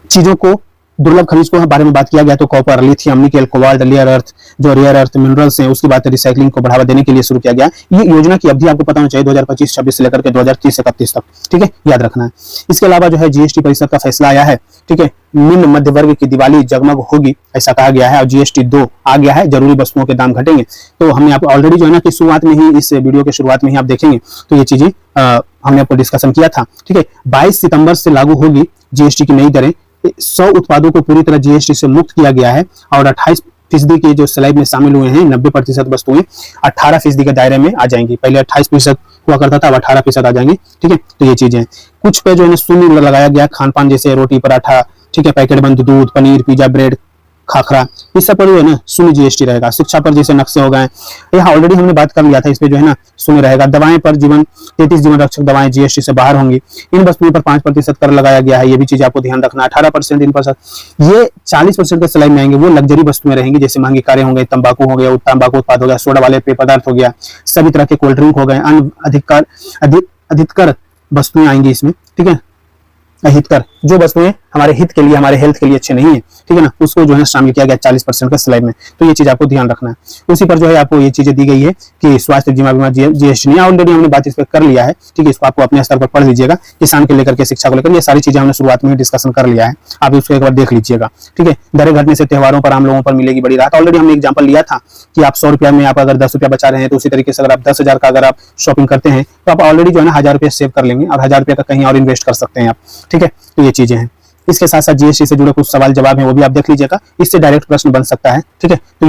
चीजों को दुर्लभ खनिज को बारे में बात किया गया। तो copper, lithium, nickel, cobalt, rare earth, जो रेयर अर्थ मिनरल्स हैं उसकी बात रिसाइकलिंग को बढ़ावा देने के लिए शुरू किया गया। ये योजना की अवधि आपको पता होना चाहिए 2025-26 से लेकर के 2030-31 तक। ठीक है, याद रखना है। इसके अलावा जो है जीएसटी परिषद का फैसला आया है। ठीक है, निम्न मध्य वर्ग की दिवाली जगमग होगी ऐसा कहा गया है और जीएसटी 2 आ गया है, जरूरी वस्तुओं के दाम घटेंगे। तो हमने आपको ऑलरेडी जो है ना कि शुरुआत में ही, इस वीडियो के शुरुआत में ही आप देखेंगे तो ये चीजें हमने आपको डिस्कशन किया था। ठीक है, 22 सितंबर से लागू होगी जीएसटी की नई दरें। 100 उत्पादों को पूरी तरह जीएसटी से मुक्त किया गया है और 28 फीसदी की जो स्लैब में शामिल हुए हैं 90% वस्तुएं 18% के दायरे में आ जाएंगी। पहले 28% हुआ करता था, अब 18% आ जाएंगे। ठीक है, तो ये चीजें हैं। कुछ पे जो है शून्य लगाया गया, खान पान जैसे रोटी पराठा, ठीक है, पैकेट बंद दूध, पनीर, पिज्जा, ब्रेड, खाखरा, इस सब पर जो है ना शून्य जीएसटी रहेगा। शिक्षा पर जैसे नक्शे हो गए, यहाँ ऑलरेडी हमने बात कर लिया था, इस पे जो है ना शून्य रहेगा। दवाएं पर 33 जीवन रक्षक दवाएं जीएसटी से बाहर होंगी। इन वस्तुओं पर 5% कर लगाया गया है, ये भी चीज आपको ध्यान रखना। 18% इन पर ये 40% के स्लैब में आएंगे, वो लग्जरी वस्तुएं रहेंगी, जैसे महंगी कारें हो गई, तंबाकू हो गया, तंबाकू उत्पाद हो गया, सोडा वाले पेय पदार्थ हो गया, सभी तरह के कोल्ड ड्रिंक हो गए, अन्य अधिकतर वस्तुएं आएंगी इसमें। ठीक है, अहितकर जो वस्तुएं हमारे हित के लिए, हमारे हेल्थ के लिए अच्छे नहीं है, ठीक है ना, उसको जो है शामिल किया गया 40% का स्लैब में। तो ये चीज आपको ध्यान रखना है। उसी पर जो है आपको ये चीजें दी गई है कि स्वास्थ्य बीमा जीएसटी नहीं, ऑलरेडी हमने बात इस पर कर लिया है। ठीक है, इसको आपको अपने स्तर पर पढ़ लीजिएगा। किसान के लेकर के शिक्षा को लेकर ये सारी चीजें हमने शुरुआत में डिस्कशन कर लिया है, आप इसको एक बार देख लीजिएगा। ठीक है, दरें घटने से त्योहारों पर आम लोगों पर मिलेगी बड़ी राहत। ऑलरेडी हमने एग्जाम्पल लिया था कि आप 100 रुपया में आप अगर 10 रुपया बचा रहे हैं, तो उसी तरीके से अगर आप 10,000 का अगर आप शॉपिंग करते हैं, तो आप ऑलरेडी जो है ना 1000 रुपया सेव कर लेंगे और 1000 रुपया का कहीं और इन्वेस्ट कर सकते हैं आप। ठीक है, तो ये चीजें हैं। इसके साथ साथ जीएसटी से जुड़े कुछ सवाल जवाब हैं, वो भी आप देख लीजिएगा, इससे डायरेक्ट प्रश्न बन सकता है। ठीक है, तो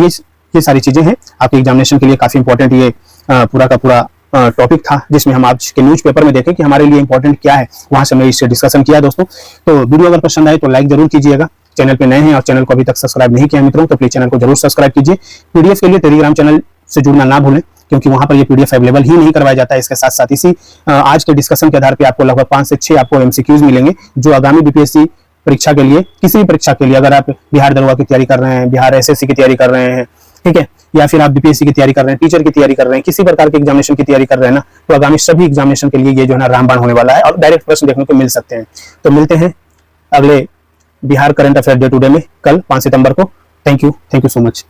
ये सारी चीजें हैं आपके एग्जामिनेशन के लिए काफी इंपॉर्टेंट। ये पूरा का पूरा टॉपिक था, जिसमें हम आज के न्यूज़पेपर में देखें कि हमारे लिए इंपॉर्टेंट क्या है, वहां से हमने इससे डिस्कशन किया दोस्तों। तो वीडियो अगर पसंद आए तो लाइक जरूर कीजिएगा। चैनल पे नए हैं और चैनल को अभी तक सब्सक्राइब नहीं किया मित्रों, तो प्लीज चैनल को जरूर सब्सक्राइब कीजिए। पीडीएफ के लिए टेलीग्राम चैनल से जुड़ना ना भूलें, क्योंकि वहां पर ये पीडीएफ अवेलेबल ही नहीं करवाया जाता है। इसके साथ साथ इसी आज के डिस्कशन के आधार पर आपको लगभग 5 से 6 आपको एमसीक्यूज मिलेंगे, जो आगामी बीपीएससी परीक्षा के लिए, किसी भी परीक्षा के लिए, अगर आप बिहार दरोगा की तैयारी कर रहे हैं, बिहार एसएससी की तैयारी कर रहे हैं, ठीक है, या फिर आप बीपीएससी की तैयारी कर रहे हैं, टीचर की तैयारी कर रहे हैं, किसी प्रकार के एग्जामिनेशन की तैयारी कर रहे हैं ना, तो आगामी सभी एग्जामिनेशन के लिए ये जो है ना रामबाण होने वाला है और डायरेक्ट प्रश्न देखने को मिल सकते हैं। तो मिलते हैं अगले Bihar current affair day to day में कल 5 सितंबर को। Thank you so much.